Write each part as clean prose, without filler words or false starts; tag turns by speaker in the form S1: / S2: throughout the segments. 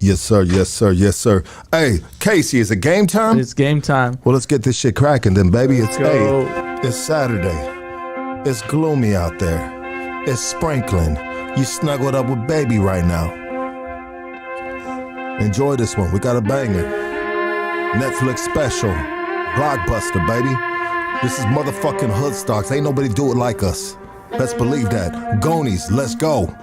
S1: Yes, sir. Yes, sir. Yes, sir. Hey, Casey, is it game time?
S2: It's game time.
S1: Well, let's get this shit cracking then, baby.
S2: Let's go.
S1: It's Saturday. It's gloomy out there. It's sprinkling. You snuggled up with baby right now. Enjoy this one. We got a banger. Netflix special. Blockbuster, baby. This is motherfucking Hoodstocks. Ain't nobody do it like us. Let's believe that. Gonies, let's go.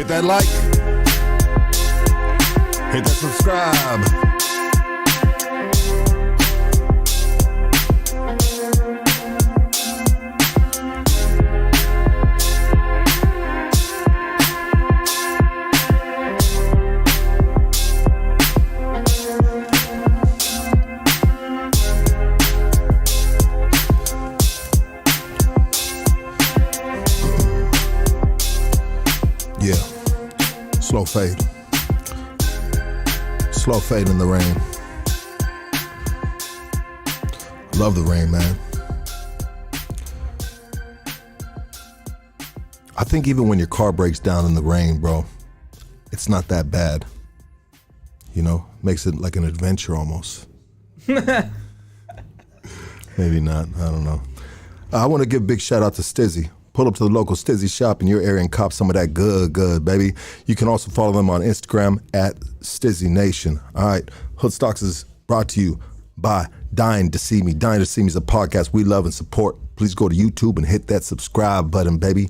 S1: That like, hit that subscribe. Yeah. Slow fade. Slow fade in the rain. Love the rain, man. I think even when your car breaks down in the rain, bro, it's not that bad. You know, makes it like an adventure almost. Maybe not, I don't know. I want to give a big shout out to STIIIZY. Pull up to the local STIIIZY shop in your area and cop some of that good, baby. You can also follow them on Instagram at STIIIZY Nation. All right, Hoodstocks is brought to you by Dying to See Me. Dying to See Me is a podcast we love and support. Please go to YouTube and hit that subscribe button, baby.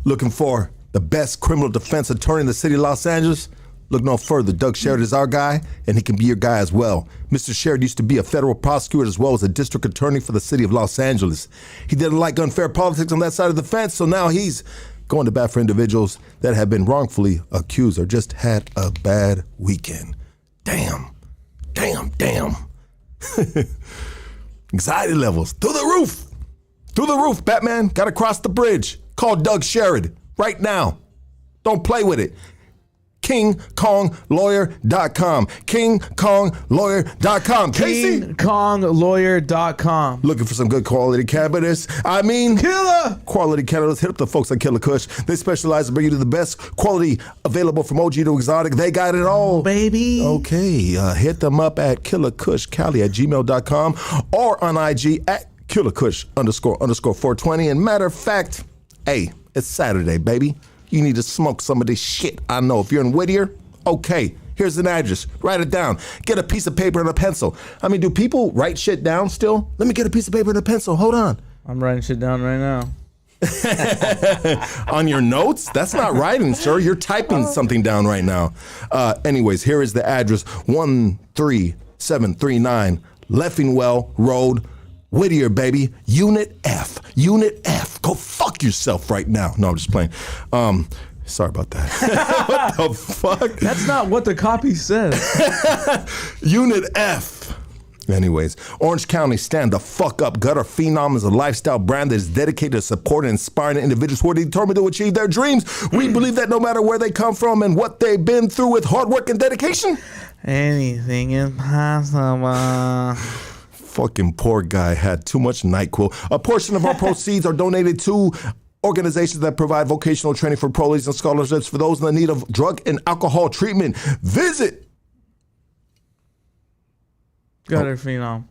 S1: Looking for the best criminal defense attorney in the city of Los Angeles? Look no further. Doug Sherrod is our guy, and he can be your guy as well. Mr. Sherrod used to be a federal prosecutor as well as a district attorney for the city of Los Angeles. He didn't like unfair politics on that side of the fence, so now he's going to bat for individuals that have been wrongfully accused or just had a bad weekend. Damn. Anxiety levels through the roof. Through the roof, Batman. Got to cross the bridge. Call Doug Sherrod right now. Don't play with it. KingKongLawyer.com. KingKongLawyer.com. Casey?
S2: KingKongLawyer.com.
S1: Looking for some good quality cannabis? I mean,
S2: Killer
S1: quality cannabis. Hit up the folks at Killa Kush. They specialize in bringing you the best quality available from OG to exotic. They got it all.
S2: Baby.
S1: Okay. Hit them up at KillaKushCali@gmail.com or on IG at KillaKush__420. And matter of fact, hey, it's Saturday, baby. You need to smoke some of this shit. I know. If you're in Whittier, okay, here's an address. Write it down. Get a piece of paper and a pencil. I mean, do people write shit down still? Let me get a piece of paper and a pencil. Hold on.
S2: I'm writing shit down right now.
S1: On your notes? That's not writing, sir. You're typing something down right now. Anyways, here is the address. 13739 Leffingwell Road, Whittier, baby. Unit F. Unit F. Go fuck yourself right now. No, I'm just playing. Sorry about that. What the fuck?
S2: That's not what the copy says.
S1: Unit F. Anyways, Orange County, stand the fuck up. Gutter Phenom is a lifestyle brand that is dedicated to supporting and inspiring individuals who are determined to achieve their dreams. We believe that no matter where they come from and what they've been through with hard work and dedication,
S2: anything is possible.
S1: Fucking poor guy had too much NyQuil. A portion of our proceeds are donated to organizations that provide vocational training for parolees and scholarships for those in the need of drug and alcohol treatment. Visit
S2: Gutterphenom.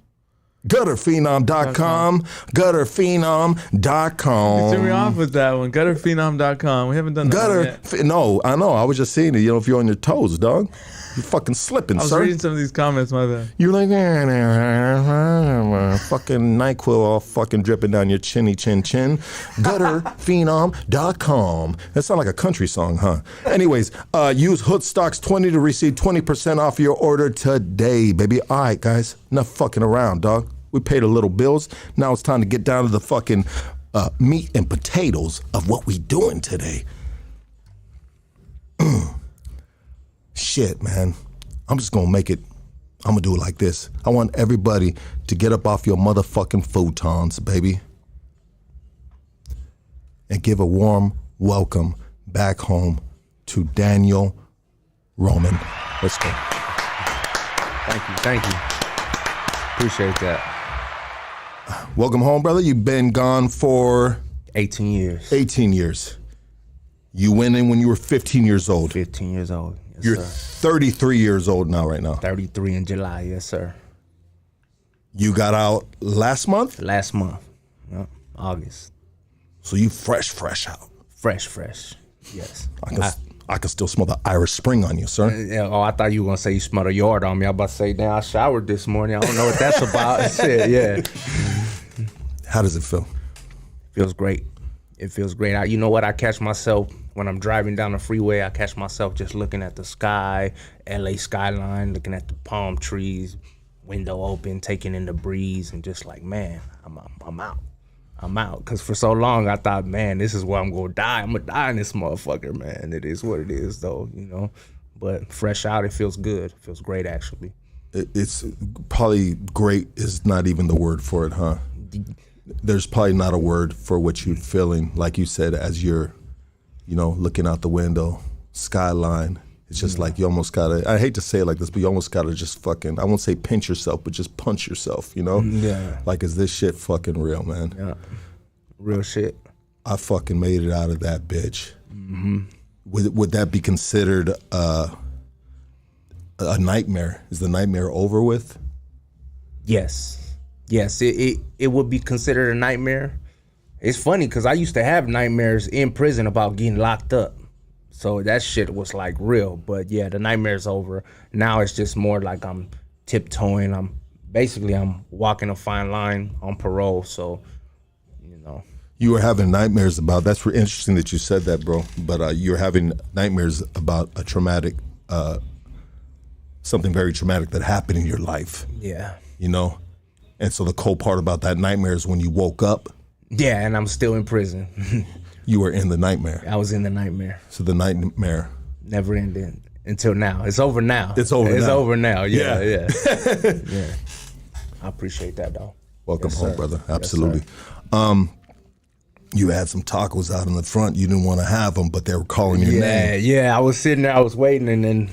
S1: Gutterphenom.com. Gutterphenom.com.
S2: You threw me off with that one. Gutterphenom.com. We haven't done that one yet.
S1: No, I know. I was just seeing it. You know, if you're on your toes, dog. You're fucking slipping, sir.
S2: I was reading some of these comments, my bad.
S1: You're like, fucking NyQuil all fucking dripping down your chinny chin chin. Gutterphenom.com. That sounds like a country song, huh? Anyways, use Hoodstocks20 to receive 20% off your order today, baby. All right, guys, enough fucking around, dog. We paid a little bills. Now it's time to get down to the fucking meat and potatoes of what we doing today. Shit, man. I'm just gonna make it. I'm gonna do it like this. I want everybody to get up off your motherfucking futons, baby, and give a warm welcome back home to Daniel Roman. Let's go.
S3: Thank you. Appreciate that.
S1: Welcome home, brother. You've been gone for
S3: 18 years.
S1: 18 years. You went in when you were 15 years old.
S3: 15 years old. Yes,
S1: You're
S3: sir.
S1: 33 years old now, right now.
S3: 33 in July, yes, sir.
S1: You got out last month?
S3: Last month. Yep. August.
S1: So you fresh out.
S3: Fresh. Yes.
S1: I can still smell the Irish Spring on you, sir.
S3: Yeah, I thought you were gonna say you smelled a yard on me. I was about to say, damn, I showered this morning. I don't know what that's about. Shit, yeah.
S1: How does it feel?
S3: Feels great. It feels great. You know what? I catch myself when I'm driving down the freeway. I catch myself just looking at the sky, LA skyline, looking at the palm trees, window open, taking in the breeze, and just like, man, I'm out. I'm out. Because for so long, I thought, man, this is where I'm going to die. I'm going to die in this motherfucker, man. It is what it is, though, you know. But fresh out, it feels good. It feels great, actually.
S1: It's probably great is not even the word for it, huh? There's probably not a word for what you're feeling, like you said, as you're, looking out the window, skyline. It's just like you almost gotta, I hate to say it like this, but you almost gotta just fucking, I won't say pinch yourself, but just punch yourself,
S3: Yeah.
S1: Like, is this shit fucking real, man?
S3: Yeah. Real shit.
S1: I fucking made it out of that bitch. Mm-hmm. Would that be considered a nightmare? Is the nightmare over with?
S3: Yes. It would be considered a nightmare. It's funny because I used to have nightmares in prison about getting locked up. So that shit was like real. But yeah, the nightmare's over. Now it's just more like I'm tiptoeing. I'm walking a fine line on parole. So,
S1: You were having nightmares about, that's interesting that you said that, bro. But you're having nightmares about a traumatic, something very traumatic that happened in your life.
S3: Yeah.
S1: And so the cold part about that nightmare is when you woke up.
S3: Yeah, and I'm still in prison.
S1: You were in the nightmare.
S3: I was in the nightmare.
S1: So the nightmare
S3: never ended until now. It's over now.
S1: It's over now.
S3: Yeah. Yeah. I appreciate that, though.
S1: Welcome
S3: Yes,
S1: home,
S3: sir.
S1: brother.
S3: Yes,
S1: Absolutely.
S3: sir.
S1: You had some tacos out in the front. You didn't want to have them, but they were calling your name.
S3: Yeah. I was sitting there. I was waiting, and then,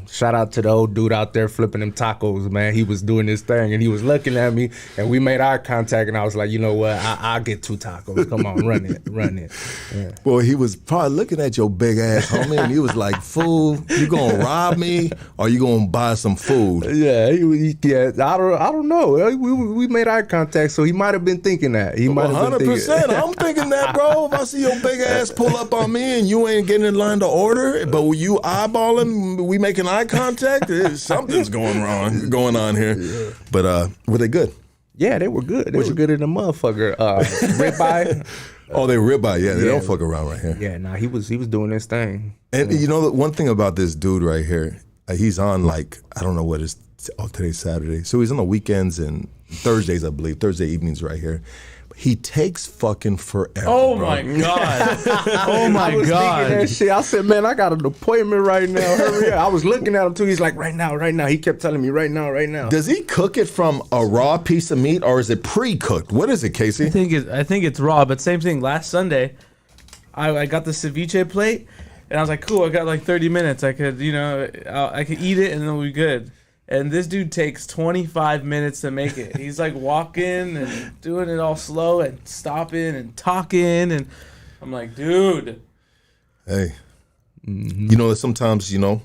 S3: shout out to the old dude out there flipping them tacos, man. He was doing his thing, and he was looking at me, and we made eye contact, and I was like, you know what? I'll get 2 tacos. Come on, run it. Yeah.
S1: Boy, he was probably looking at your big ass, homie, and he was like, fool, you gonna rob me or you gonna buy some food?
S3: Yeah, I don't know. We made eye contact, so he might have been thinking that. He might have been
S1: 100%. I'm thinking that, bro. If I see your big ass pull up on me and you ain't getting in line to order, but you eyeballing, we making eye contact, something's going on here. Yeah. But were they good?
S3: Yeah, they were good. They were good in the motherfucker. Ribeye.
S1: Oh, they ribeye. Yeah, they don't fuck around right here.
S3: Yeah, he was doing his thing.
S1: And one thing about this dude right here, he's on like, I don't know what is, today's Saturday. So he's on the weekends and Thursdays, I believe, Thursday evenings right here. He takes fucking forever.
S2: Oh,
S1: bro.
S2: my God. Oh, my
S3: I was
S2: God.
S3: thinking that shit. I said, man, I got an appointment right now. Hurry up. I was looking at him, too. He's like, right now. He kept telling me, right now.
S1: Does he cook it from a raw piece of meat or is it pre-cooked? What is it, Casey?
S2: I think it's raw, but same thing. Last Sunday, I got the ceviche plate, and I was like, cool, I got like 30 minutes. I could, I could eat it, and then we'll be good. And this dude takes 25 minutes to make it. He's like walking and doing it all slow and stopping and talking. And I'm like, dude.
S1: Hey, sometimes, I don't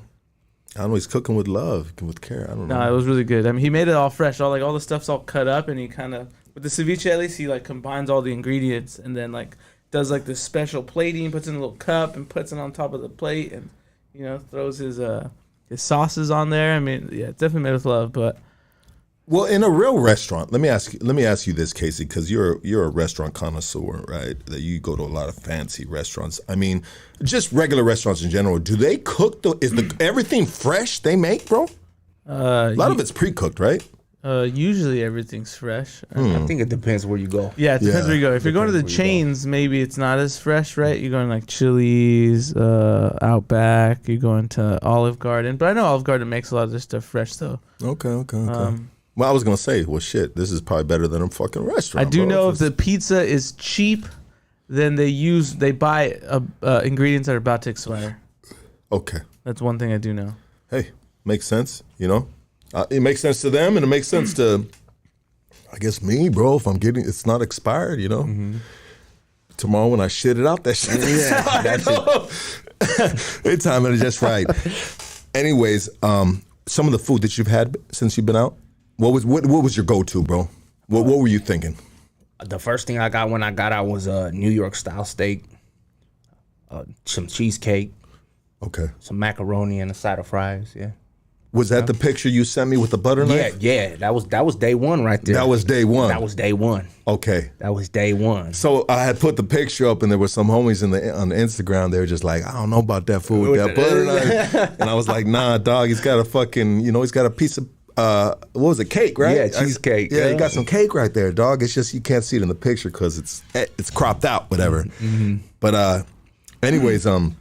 S1: know, he's cooking with love, with care. I don't know.
S2: No, it was really good. I mean, he made it all fresh. All the stuff's all cut up, and he kind of, with the ceviche at least, he like combines all the ingredients and then like does like this special plating, puts in a little cup and puts it on top of the plate and, throws his sauces on there. I mean, yeah, it's definitely made with love, but.
S1: Well, in a real restaurant, let me ask you this, Casey, because you're a restaurant connoisseur, right? That you go to a lot of fancy restaurants. I mean, just regular restaurants in general. Do they cook? Is everything fresh they make, bro? A lot of it's pre-cooked, right?
S2: Usually everything's fresh.
S3: I think it depends where you go.
S2: Yeah, it depends
S1: Yeah.
S2: where you go. If you're going to the
S3: Depends where you go.
S2: chains, maybe it's not as fresh, right? You're going like Chili's, Outback. You're going to Olive Garden, but I know Olive Garden makes a lot of this stuff fresh though.
S1: Okay. Well, I was gonna say, well, shit, this is probably better than a fucking restaurant.
S2: I do
S1: bro.
S2: know if the pizza is cheap, then they buy ingredients that are about to expire.
S1: Okay.
S2: That's one thing I do know.
S1: Hey, makes sense. You know, it makes sense to them, and it makes sense to, I guess, me, bro. If I'm getting, it's not expired. You know, tomorrow when I shit it out, that shit.
S3: Yeah, that's it.
S1: They timing it just right. Anyways, some of the food that you've had since you've been out. What was your go-to, bro? What were you thinking?
S3: The first thing I got when I got out was a New York style steak, some cheesecake,
S1: Okay.
S3: some macaroni, and a side of fries. Yeah.
S1: Was that the picture you sent me with the butter knife?
S3: Yeah. That was day one right there.
S1: That was day one.
S3: That was day one.
S1: Okay.
S3: That was day one.
S1: So I had put the picture up, and there were some homies on the Instagram. They were just like, I don't know about that food with that butter knife. And I was like, nah, dog. He's got a fucking, he's got a piece of what was it, cake, right?
S3: Yeah, cheesecake.
S1: Yeah, he got some cake right there, dog. It's just you can't see it in the picture because it's cropped out, whatever. But anyways, you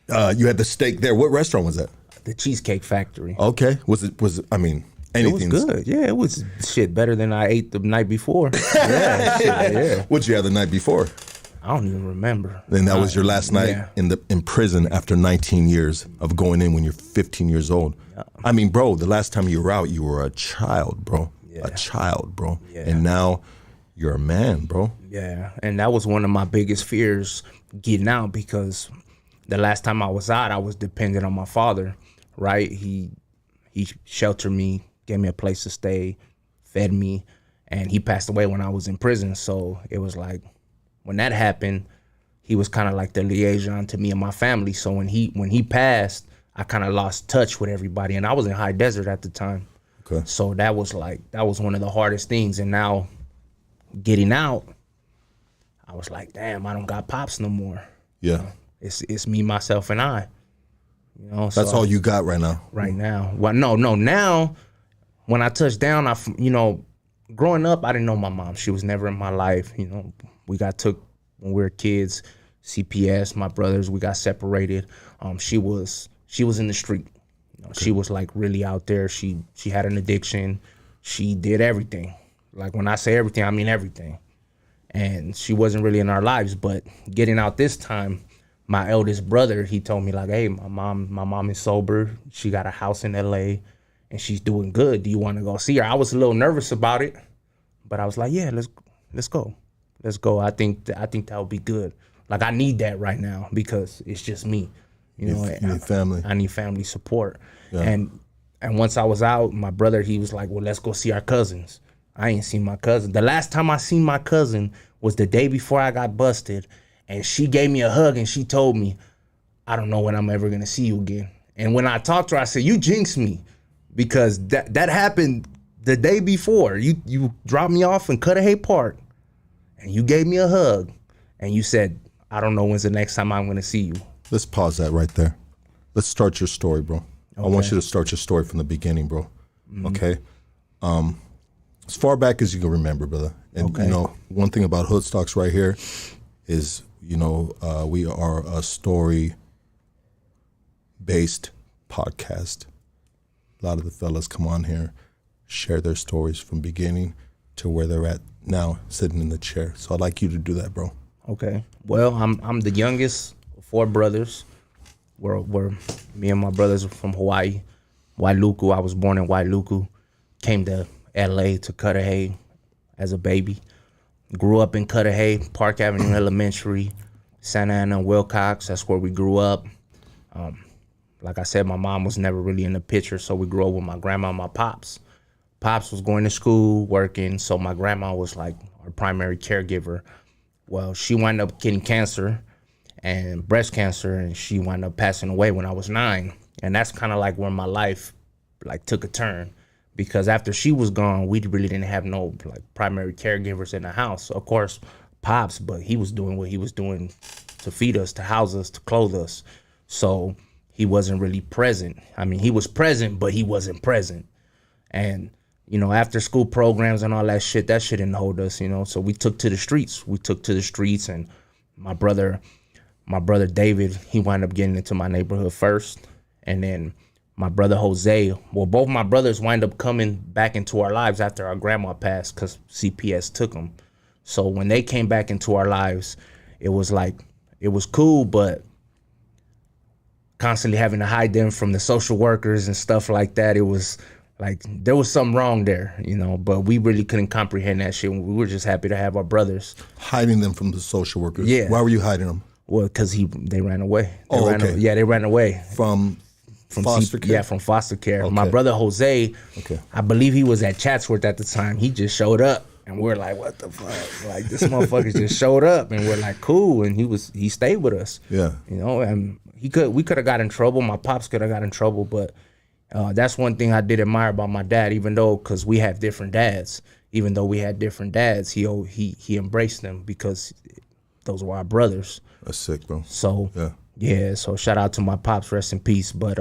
S1: had the steak there. What restaurant was that?
S3: The Cheesecake Factory.
S1: Okay, was it? I mean,
S3: It was
S1: anything
S3: good. Yeah, it was shit better than I ate the night before. Yeah.
S1: What'd you have the night before?
S3: I don't even remember.
S1: Then that was your last night
S3: yeah.
S1: in prison after 19 years of going in when you're 15 years old.
S3: Yeah.
S1: I mean, bro, the last time you were out, you were a child, bro.
S3: Yeah.
S1: A child, bro.
S3: Yeah.
S1: And now you're a man, bro.
S3: Yeah, and that was one of my biggest fears getting out because the last time I was out, I was dependent on my father, right? He sheltered me, gave me a place to stay, fed me, and he passed away when I was in prison. So it was like, when that happened, he was kind of like the liaison to me and my family. So when he passed, I kind of lost touch with everybody, and I was in high desert at the time.
S1: Okay.
S3: So that was one of the hardest things. And now getting out, I was like, damn, I don't got pops no more.
S1: Yeah.
S3: It's me, myself, and I.
S1: That's all you got right now.
S3: right now. Well, no. Now, when I touched down, growing up, I didn't know my mom. She was never in my life. We got took when we were kids. CPS, my brothers, we got separated. She was in the street. She was like really out there. She had an addiction. She did everything. Like when I say everything, I mean everything. And she wasn't really in our lives. But getting out this time, my eldest brother, he told me like, hey, my mom is sober. She got a house in LA and she's doing good. Do you want to go see her? I was a little nervous about it, but I was like, yeah, let's go. Let's go. I think that would be good. Like I need that right now because it's just me. You
S1: need family.
S3: I need family support.
S1: Yeah.
S3: And once I was out, my brother, he was like, well, let's go see our cousins. I ain't seen my cousin. The last time I seen my cousin was the day before I got busted. And she gave me a hug and she told me, I don't know when I'm ever going to see you again. And when I talked to her, I said, you jinxed me because that happened the day before. You dropped me off in Cudahy Park and you gave me a hug and you said, I don't know when's the next time I'm going to see you.
S1: Let's pause that right there. Let's start your story, bro. I want you to start your story from the beginning, bro. Okay? As far back as you can remember, brother. And, one thing about Hood Stocks right here is, we are a story-based podcast. A lot of the fellas come on here, share their stories from beginning to where they're at now, sitting in the chair. So I'd like you to do that, bro.
S3: Okay. Well, I'm the youngest of 4 brothers. We're me and my brothers are from Hawaii, Wailuku. I was born in Wailuku. Came to LA to Cudahy as a baby. Grew up in Cudahy, Park Avenue Elementary, Santa Ana, Wilcox. That's where we grew up. Like I said, my mom was never really in the picture, so we grew up with my grandma and my pops. Pops was going to school, working, so my grandma was like our primary caregiver. Well, she wound up getting cancer and breast cancer, and she wound up passing away when I was 9. And that's kind of like where my life like took a turn, because after she was gone, we really didn't have no like primary caregivers in the house. Of course, Pops, but he was doing what he was doing to feed us, to house us, to clothe us. So he wasn't really present. I mean, he was present, but he wasn't present. And, after school programs and all that shit didn't hold us, So we took to the streets. And my brother David, he wound up getting into my neighborhood first. And then my brother Jose, well, both my brothers wind up coming back into our lives after our grandma passed because CPS took them. So when they came back into our lives, it was cool, but constantly having to hide them from the social workers and stuff like that, it was like there was something wrong there, but we really couldn't comprehend that shit. We were just happy to have our brothers.
S1: Hiding them from the social workers?
S3: Yeah.
S1: Why were you hiding them?
S3: Well, because they ran away.
S1: They
S3: ran away.
S1: From foster care?
S3: Yeah, from foster care.
S1: Okay.
S3: My brother Jose,
S1: okay,
S3: I believe he was at Chatsworth at the time. He just showed up. And we're like, what the fuck? Like, this motherfucker just showed up. And we're like, cool. And he stayed with us.
S1: Yeah.
S3: And we could have got in trouble. My pops could have got in trouble. But that's one thing I did admire about my dad, because we have different dads. Even though we had different dads, he embraced them because those were our brothers.
S1: That's sick, bro.
S3: So, yeah. So shout out to my pops, rest in peace. But,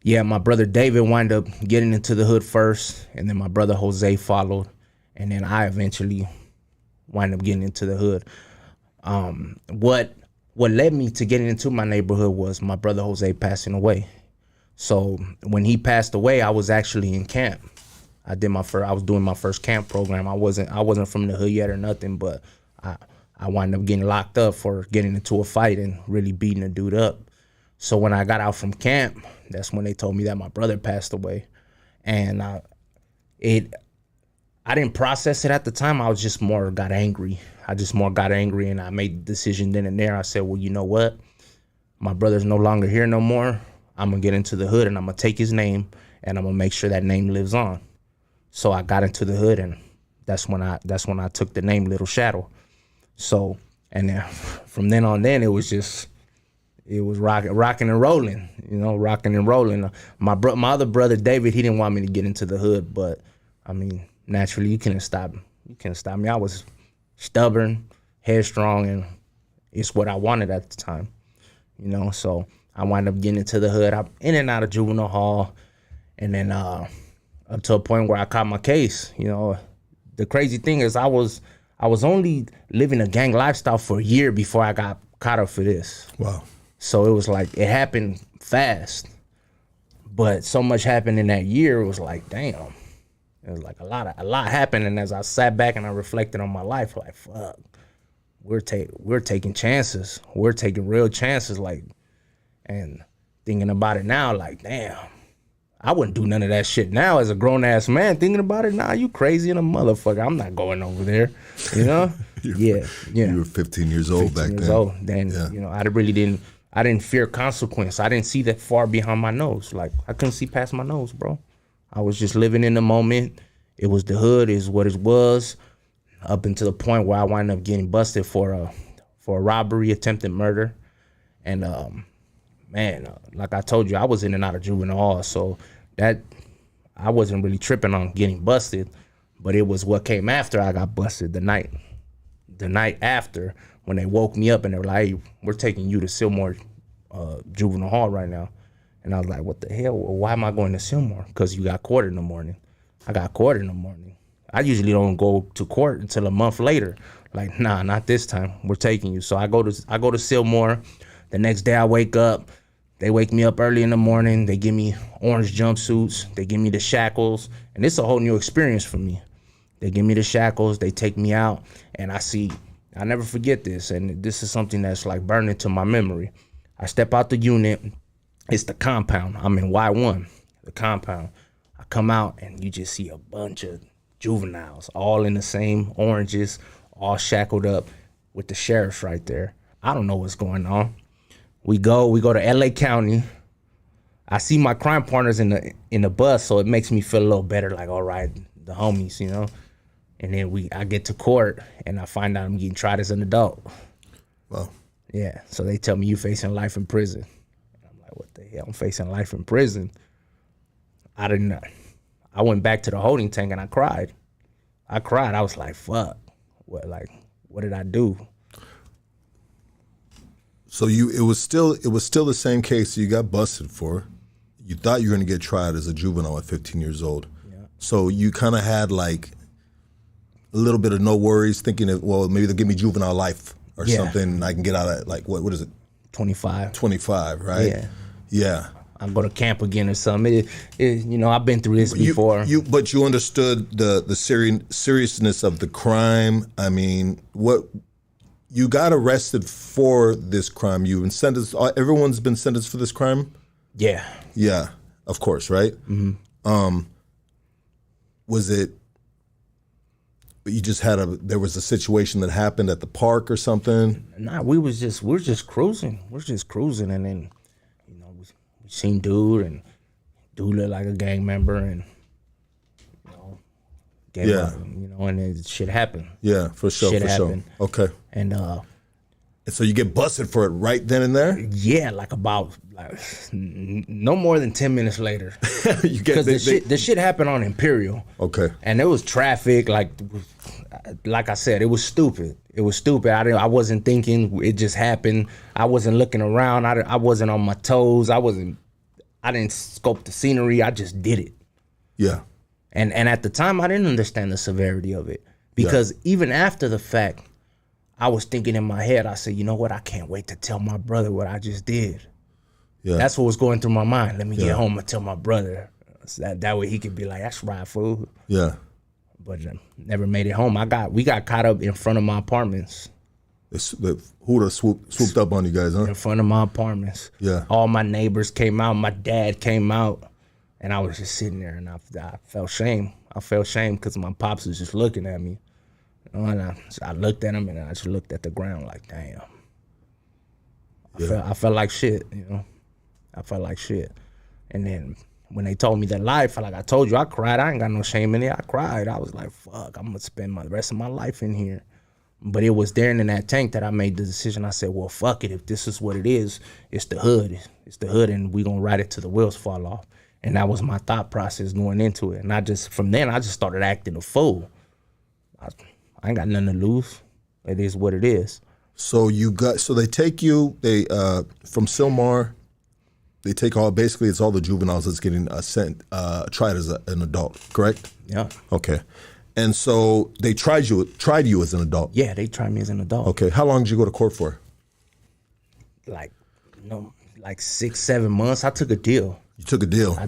S3: yeah, my brother David wound up getting into the hood first, and then my brother Jose followed, and then I eventually wound up getting into the hood. What led me to getting into my neighborhood was my brother Jose passing away. So when he passed away, I was actually in camp. I was doing my first camp program. I wasn't from the hood yet or nothing, but I wound up getting locked up for getting into a fight and really beating a dude up. So when I got out from camp, that's when they told me that my brother passed away. And I didn't process it at the time. I just got angry. And I made the decision then and there. I said, well, you know what? My brother's no longer here no more. I'm going to get into the hood and I'm going to take his name and I'm going to make sure that name lives on. So I got into the hood and that's when I took the name Little Shadow. So, and then from then on, it was rocking and rolling, rocking and rolling. My other brother, David, he didn't want me to get into the hood, but I mean, naturally, you couldn't stop me. I was stubborn, headstrong, and it's what I wanted at the time, so I wound up getting into the hood. I'm in and out of juvenile hall, and then up to a point where I caught my case. The crazy thing is I was only living a gang lifestyle for a year before I got caught up for this.
S1: Wow.
S3: So it was like, it happened fast, but so much happened in that year. It was like, damn, it was like a lot happened. And as I sat back and I reflected on my life, like, fuck, we're taking chances. We're taking real chances. Like, and thinking about it now, like, damn, I wouldn't do none of that shit now as a grown ass man. Thinking about it now, you crazy in a motherfucker. I'm not going over there, Yeah.
S1: You were 15 years old back then.
S3: I didn't fear consequence. I didn't see that far behind my nose. Like, I couldn't see past my nose, bro. I was just living in the moment. It was the hood, is what it was, up until the point where I wound up getting busted for a robbery, attempted murder. And, like I told you, I was in and out of juvenile hall, so that I wasn't really tripping on getting busted, but it was what came after I got busted the night after, when they woke me up and they were like, hey, we're taking you to Sylmore juvenile hall right now. And I was like, what the hell? Well, why am I going to Sylmore? Because you got court in the morning. I got court in the morning. I usually don't go to court until a month later. Like, nah, not this time. We're taking you. So I go to Sylmore. The next day I wake up. They wake me up early in the morning. They give me orange jumpsuits. They give me the shackles. And it's a whole new experience for me. They give me the shackles. They take me out. And I never forget this. And this is something that's like burned into my memory. I step out the unit. It's the compound. I'm in Y1, the compound. I come out and you just see a bunch of juveniles, all in the same oranges, all shackled up with the sheriffs right there. I don't know what's going on. We go to LA County. I see my crime partners in the bus, so it makes me feel a little better, like, all right, the homies, And then I get to court and I find out I'm getting tried as an adult.
S1: Wow.
S3: Yeah. So they tell me you facing life in prison. And I'm like, what the hell? I'm facing life in prison. I went back to the holding tank and I cried. I was like, fuck. What did I do?
S1: So it was still the same case you got busted for. You thought you were going to get tried as a juvenile at 15 years old.
S3: Yeah.
S1: So you kind of had like a little bit of no worries, thinking that, well, maybe they'll give me juvenile life or something, and I can get out of like what is it?
S3: 25.
S1: 25, right?
S3: Yeah.
S1: Yeah.
S3: I'll go to camp again or something. I've been through this before.
S1: But you understood the seriousness of the crime. I mean, what you got arrested for this crime? You've been sentenced. Everyone's been sentenced for this crime.
S3: Yeah.
S1: Yeah, of course, right? Mm-hmm. Was it? You just there was a situation that happened at the park or something?
S3: Nah, we're just cruising. We're just cruising, and then, we seen dude looked like a gang member, and gave up, and then shit happened.
S1: Yeah, for sure,
S3: Shit
S1: for
S3: happened.
S1: sure. Okay.
S3: And
S1: And so you get busted for it right then and there?
S3: yeah, like about no more than 10 minutes later.
S1: You get
S3: Because the shit happened on Imperial.
S1: Okay.
S3: And there was traffic, like I said, it was stupid. It was stupid. I wasn't thinking. It just happened. I wasn't looking around. I wasn't on my toes. I didn't scope the scenery. I just did it.
S1: Yeah.
S3: And at the time, I didn't understand the severity of it. Because even after the fact, I was thinking in my head, I said, you know what? I can't wait to tell my brother what I just did.
S1: Yeah.
S3: That's what was going through my mind. Let me get home and tell my brother. So that way he could be like, that's right, fool.
S1: Yeah.
S3: But never made it home. We got caught up in front of my apartments.
S1: Who'd have swooped up on you guys, huh?
S3: In front of my apartments.
S1: Yeah.
S3: All my neighbors came out. My dad came out. And I was just sitting there, and I felt shame. I felt shame because my pops was just looking at me. And I looked at him, and I just looked at the ground like, damn. I felt like shit, I felt like shit. And then when they told me that life, like I told you, I cried. I ain't got no shame in it. I cried. I was like, fuck, I'm going to spend the rest of my life in here. But it was there in that tank that I made the decision. I said, well, fuck it. If this is what it is, it's the hood. It's the hood, and we going to ride it till the wheels fall off. And that was my thought process going into it. And from then, I just started acting a fool. I ain't got nothing to lose. It is what it is.
S1: So they take you, from Silmar, they take basically it's all the juveniles that's getting tried as an adult, correct?
S3: Yeah.
S1: Okay. And so they tried you as an adult?
S3: Yeah, they tried me as an adult.
S1: Okay. How long did you go to court for?
S3: Like 6-7 months. I took a deal.
S1: You took a deal?
S3: I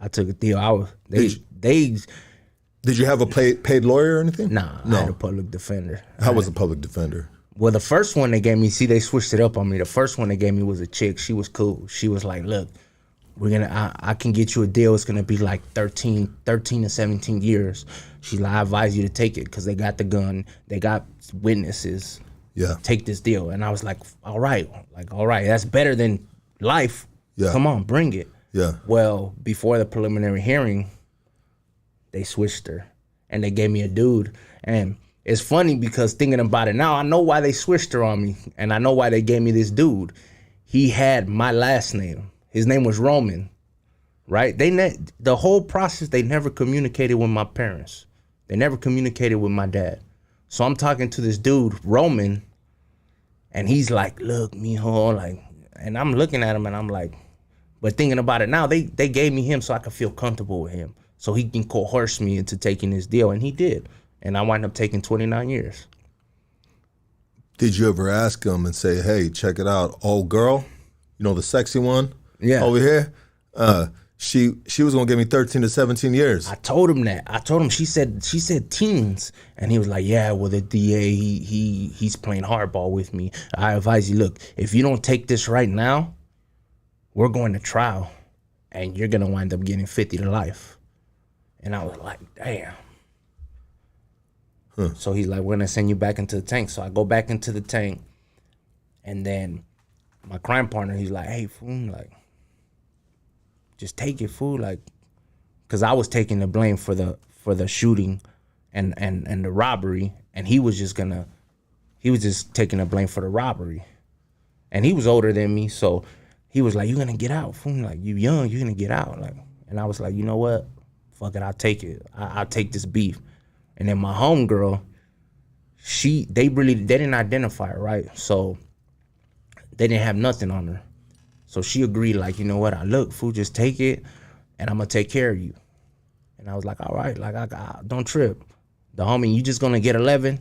S3: took a deal.
S1: Did you have a paid lawyer or anything?
S3: Nah,
S1: no.
S3: I had a public defender.
S1: How was a public defender?
S3: Well, the first one they gave me, they switched it up on me. The first one they gave me was a chick. She was cool. She was like, look, I can get you a deal. It's going to be like 13 to 17 years. She's like, I advise you to take it because they got the gun. They got witnesses.
S1: Yeah.
S3: Take this deal. And I was like, all right. That's better than life.
S1: Yeah.
S3: Come on, bring it.
S1: Yeah.
S3: Well, before the preliminary hearing, they switched her and they gave me a dude. And it's funny because thinking about it now, I know why they switched her on me, and I know why they gave me this dude. He had my last name. His name was Roman, right? The whole process, they never communicated with my parents. They never communicated with my dad. So I'm talking to this dude, Roman, and he's like, look, mijo, and I'm looking at him and I'm like, but thinking about it now, they gave me him so I could feel comfortable with him, so he can coerce me into taking this deal, and he did. And I wound up taking 29 years.
S1: Did you ever ask him and say, hey, check it out, old girl, the sexy one over here? She was gonna give me 13 to 17 years.
S3: I told him that. I told him she said teens, and he was like, yeah, well, the DA he's playing hardball with me. I advise you, look, if you don't take this right now, we're going to trial, and you're gonna wind up getting 50 to life. And I was like, damn. Huh. So he's like, we're gonna send you back into the tank. So I go back into the tank, and then my crime partner, he's like, hey, fool, just take it, fool, because I was taking the blame for the shooting and the robbery, and he was just taking the blame for the robbery, and he was older than me, so he was like, you're gonna get out, fool, you young, you're gonna get out, and I was like, you know what, fuck it, I'll take it, I'll take this beef. And then my homegirl, they didn't identify her, right? So they didn't have nothing on her. So she agreed, you know what? Look, fool, just take it, and I'm going to take care of you. And I was like, all right, like don't trip. The homie, you just gonna get 11.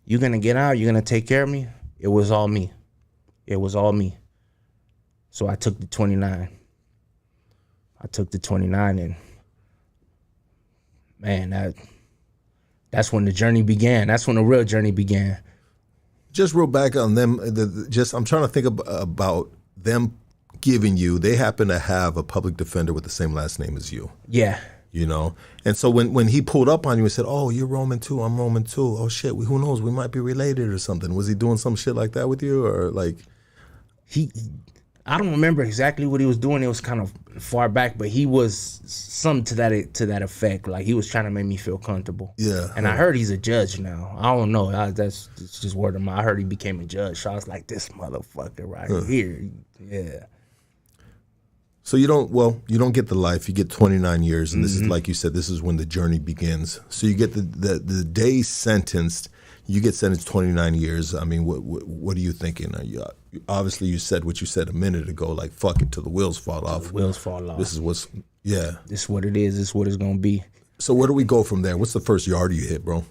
S3: You're gonna get out. You're gonna take care of me. It was all me. It was all me. So I took the 29. I took the 29, and man, that's when the journey began. That's when the real journey began.
S1: Just real back on them. I'm trying to think about them giving you. They happen to have a public defender with the same last name as you.
S3: Yeah.
S1: You know, and so when he pulled up on you and said, "Oh, you're Roman too. I'm Roman too. Oh shit, who knows? We might be related or something." Was he doing some shit like that with you, or like?
S3: I don't remember exactly what he was doing. It was kind of far back, but he was something to that effect. Like he was trying to make me feel comfortable.
S1: Yeah.
S3: And I heard he's a judge now. I don't know. It's just word of mouth. I heard he became a judge. So I was like, this motherfucker right here. Yeah.
S1: So you don't get the life. You get 29 years, and this is, like you said, this is when the journey begins. So you get the day sentenced. You get sentenced 29 years. I mean, what are you thinking? Obviously, you said what you said a minute ago, like, fuck it till the wheels fall off.
S3: The wheels fall off.
S1: This is what it is.
S3: This is what it's going to be.
S1: So where do we go from there? What's the first yard you hit, bro?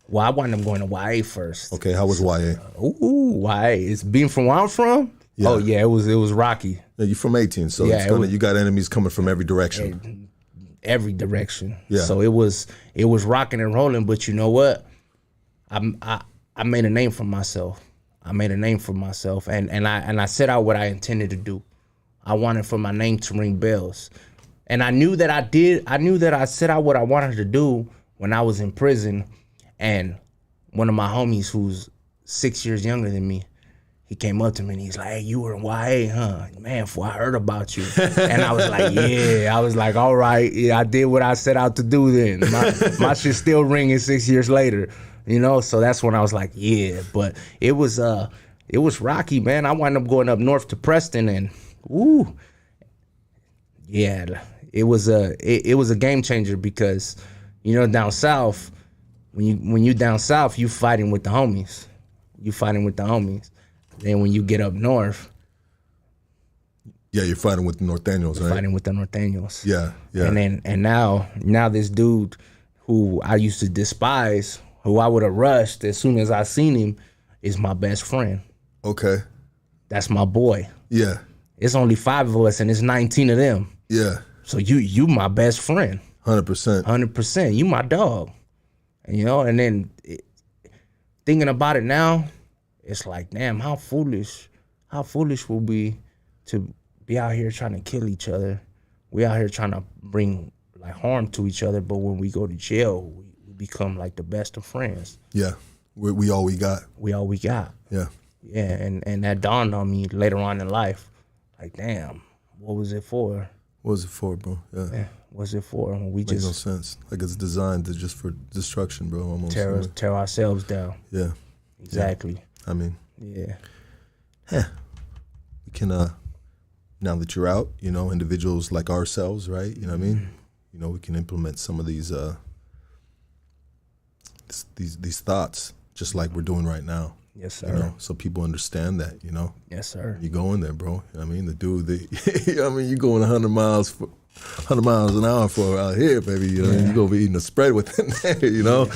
S3: Well, I wound up going to YA first.
S1: Okay, how was YA?
S3: YA. It's being from where I'm from? Yeah. Oh, yeah, it was rocky.
S1: Yeah, you're from 18, so
S3: yeah,
S1: you got enemies coming from every direction.
S3: Every direction.
S1: Yeah.
S3: So it was rocking and rolling, but you know what? I made a name for myself. And I set out what I intended to do. I wanted for my name to ring bells. And I knew that I did. I knew that I set out what I wanted to do when I was in prison. And one of my homies who's 6 years younger than me, he came up to me and he's like, "Hey, you were in YA, huh? Man, I heard about you." And I was like, yeah. I was like, all right, yeah, I did what I set out to do then. My shit's still ringing 6 years later, you know? So that's when I was like, yeah. But it was rocky, man. I wound up going up north to Preston, and yeah, it was a game changer because, you know, down south, when you down south, you fighting with the homies. Then when you get up north,
S1: yeah, you're fighting with the Norteños, right?
S3: Fighting with the Norteños.
S1: Yeah, yeah.
S3: And now this dude who I used to despise, who I would have rushed as soon as I seen him, is my best friend.
S1: Okay.
S3: That's my boy.
S1: Yeah.
S3: It's only 5 of us and it's 19 of them.
S1: Yeah.
S3: So you my best friend.
S1: 100%.
S3: 100%. You my dog. And, you know, and then thinking about it now, it's like, damn, how foolish we'll be to be out here trying to kill each other. We out here trying to bring like harm to each other, but when we go to jail, we become like the best of friends.
S1: Yeah, we all we got.
S3: We all we got.
S1: Yeah.
S3: Yeah, and that dawned on me later on in life. Like, damn, what was it for?
S1: What was it for, bro? Yeah.
S3: What was it for? When we
S1: Makes no sense. Like it's designed to just for destruction, bro. Almost
S3: tear ourselves down.
S1: Yeah.
S3: Exactly.
S1: Yeah. I mean,
S3: yeah.
S1: We can now that you're out, you know, individuals like ourselves, right? You know what I mean? You know, we can implement some of these thoughts just like we're doing right now.
S3: Yes, sir.
S1: You know, so people understand that, you know.
S3: Yes, sir.
S1: You go in there, bro. You know what I mean? You going 100 miles an hour for out here, baby. You know, you're gonna be eating a spread within there, you know.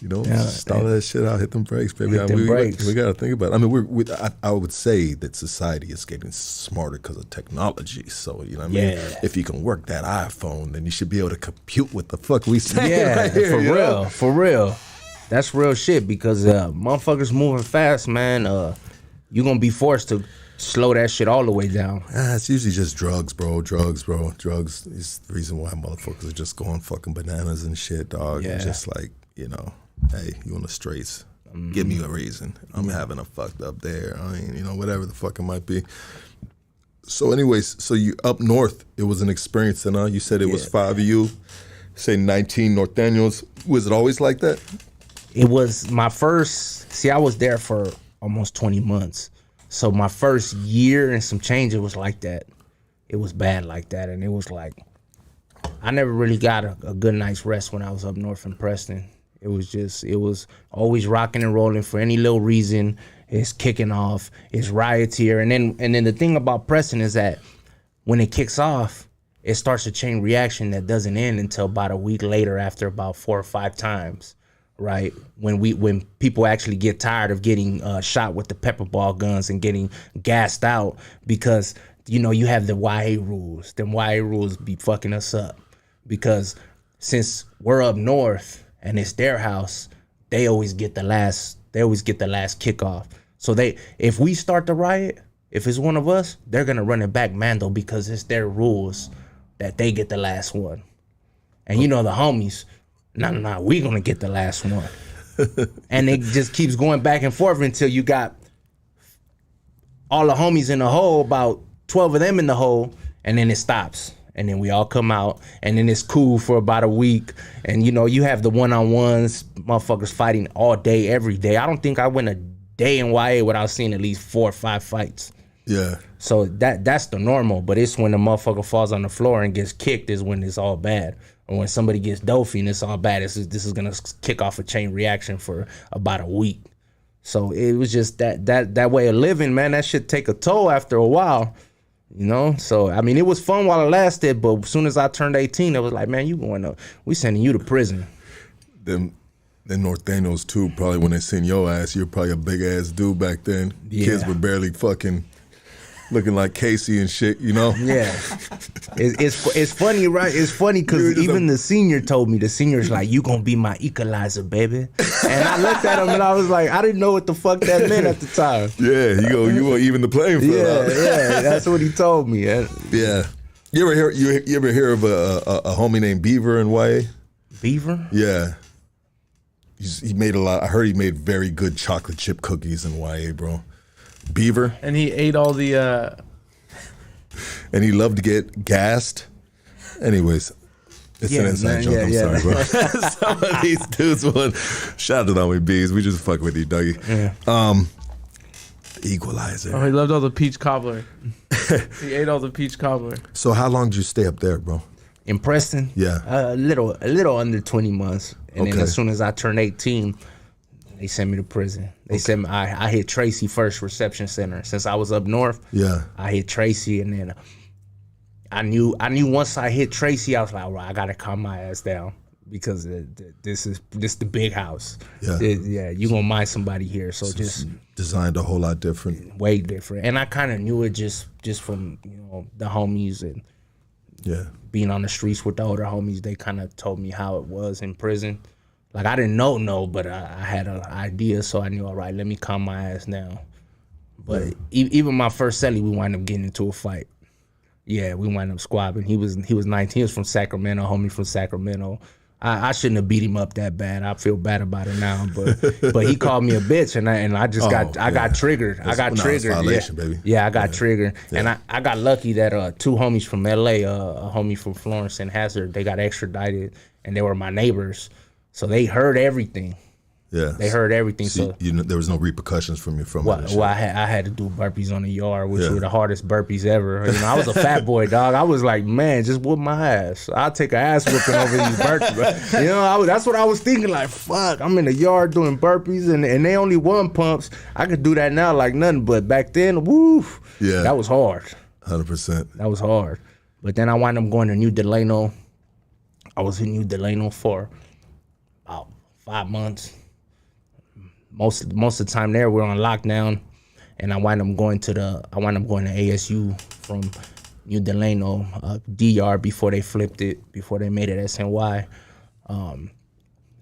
S1: You know, stall that shit out, hit them brakes, baby. We got to think about it. I mean, I would say that society is getting smarter because of technology. So, you know what I mean? If you can work that iPhone, then you should be able to compute what the fuck we say right here.
S3: For real. That's real shit because motherfuckers moving fast, man. You're going to be forced to slow that shit all the way down.
S1: It's usually just drugs, bro. Drugs is the reason why motherfuckers are just going fucking bananas and shit, dog. And just like, you know. Hey, you on the streets? Give me a reason. I'm having a fucked up there. I mean, you know, whatever the fuck it might be. So, anyways, so you up north, it was an experience, and you said it was 5 of you, say 19 Norteños. Was it always like that?
S3: It was my first. See, I was there for almost 20 months. So my first year and some change, it was like that. It was bad like that, and it was like I never really got a good night's rest when I was up north in Preston. It was always rocking and rolling for any little reason. It's kicking off. It's riots here. And then the thing about Preston is that when it kicks off, it starts a chain reaction that doesn't end until about a week later after about 4 or 5 times, right? When people actually get tired of getting shot with the pepper ball guns and getting gassed out because, you know, you have the YA rules. Them YA rules be fucking us up because since we're up north and it's their house, they always get the last kickoff. So if we start the riot, if it's one of us, they're gonna run it back Mando because it's their rules that they get the last one. And you know the homies, nah, we gonna get the last one. And it just keeps going back and forth until you got all the homies in the hole, about 12 of them in the hole, and then it stops. And then we all come out, and then it's cool for about a week. And you know, you have the one-on-ones, motherfuckers fighting all day, every day. I don't think I went a day in YA without seeing at least 4 or 5 fights.
S1: Yeah.
S3: So that's the normal, but it's when the motherfucker falls on the floor and gets kicked is when it's all bad. Or when somebody gets dopey and it's all bad, this is gonna kick off a chain reaction for about a week. So it was just that way of living, man. That shit take a toll after a while. You know, so I mean, it was fun while it lasted, but as soon as I turned 18, it was like, man, we sending you to prison.
S1: Them Norteños too. Probably when they seen your ass, you're probably a big ass dude back then.
S3: Yeah.
S1: Kids were barely fucking looking like Casey and shit. You know?
S3: Yeah, it's funny, right? It's funny because even the senior told me. The senior's like, "You gonna be my equalizer, baby?" And I looked at him and I was like, I didn't know what the fuck that meant at the time.
S1: Yeah, you gonna even the playing field.
S3: Yeah, that's what he told me.
S1: Yeah. You ever hear of a homie named Beaver in YA?
S3: Beaver?
S1: Yeah. He made a lot. I heard he made very good chocolate chip cookies in YA, bro. Beaver.
S2: And he ate all the.
S1: And he loved to get gassed. Anyways, it's an inside joke. I'm sorry, bro. Some of these dudes want. Shout out to homie Bees. We just fuck with you, Dougie.
S3: Yeah.
S1: Equalizer.
S2: Oh, he loved all the peach cobbler. He ate all the peach cobbler.
S1: So how long did you stay up there, bro?
S3: In Preston?
S1: Yeah.
S3: A little under 20 months. And then
S1: Okay.
S3: as soon as I turned 18, they sent me to prison. They sent me. I hit Tracy first, reception center. Since I was up north,
S1: Yeah.
S3: I hit Tracy, and then I knew once I hit Tracy, I was like, all right, I gotta calm my ass down because this the big house.
S1: Yeah.
S3: Yeah, you gonna mind somebody here, so just
S1: Designed a whole lot different.
S3: way different. And I kind of knew it just from the homies and
S1: Yeah.
S3: being on the streets with the older homies. They kind of told me how it was in prison. Like I didn't know, but I had an idea, so I knew, all right, let me calm my ass down. But even my first cellie, we wound up getting into a fight. Yeah, we wound up squabbling. He was 19. He was from Sacramento, homie from Sacramento. I shouldn't have beat him up that bad. I feel bad about it now, but he called me a bitch, and I just got triggered. I got triggered.
S1: Violation, baby.
S3: Yeah, I got triggered, and I got lucky that 2 homies from LA, a homie from Florence and Hazard, they got extradited, and they were my neighbors, so they heard everything.
S1: Yeah.
S3: They heard everything. So
S1: there was no repercussions from you from that shit.
S3: I had to do burpees on the yard, which were the hardest burpees ever. I was a fat boy, dog. I was like, man, just whoop my ass. I'll take an ass whooping over these burpees. That's what I was thinking. Like, fuck, I'm in the yard doing burpees, and they only 1 pumps. I could do that now like nothing, but back then, woo, that was hard.
S1: 100%.
S3: That was hard. But then I wound up going to New Delano. I was in New Delano for about 5 months. Most of the time there, we're on lockdown, and I wind up going to ASU from New Delano, DR before they flipped it, before they made it SNY.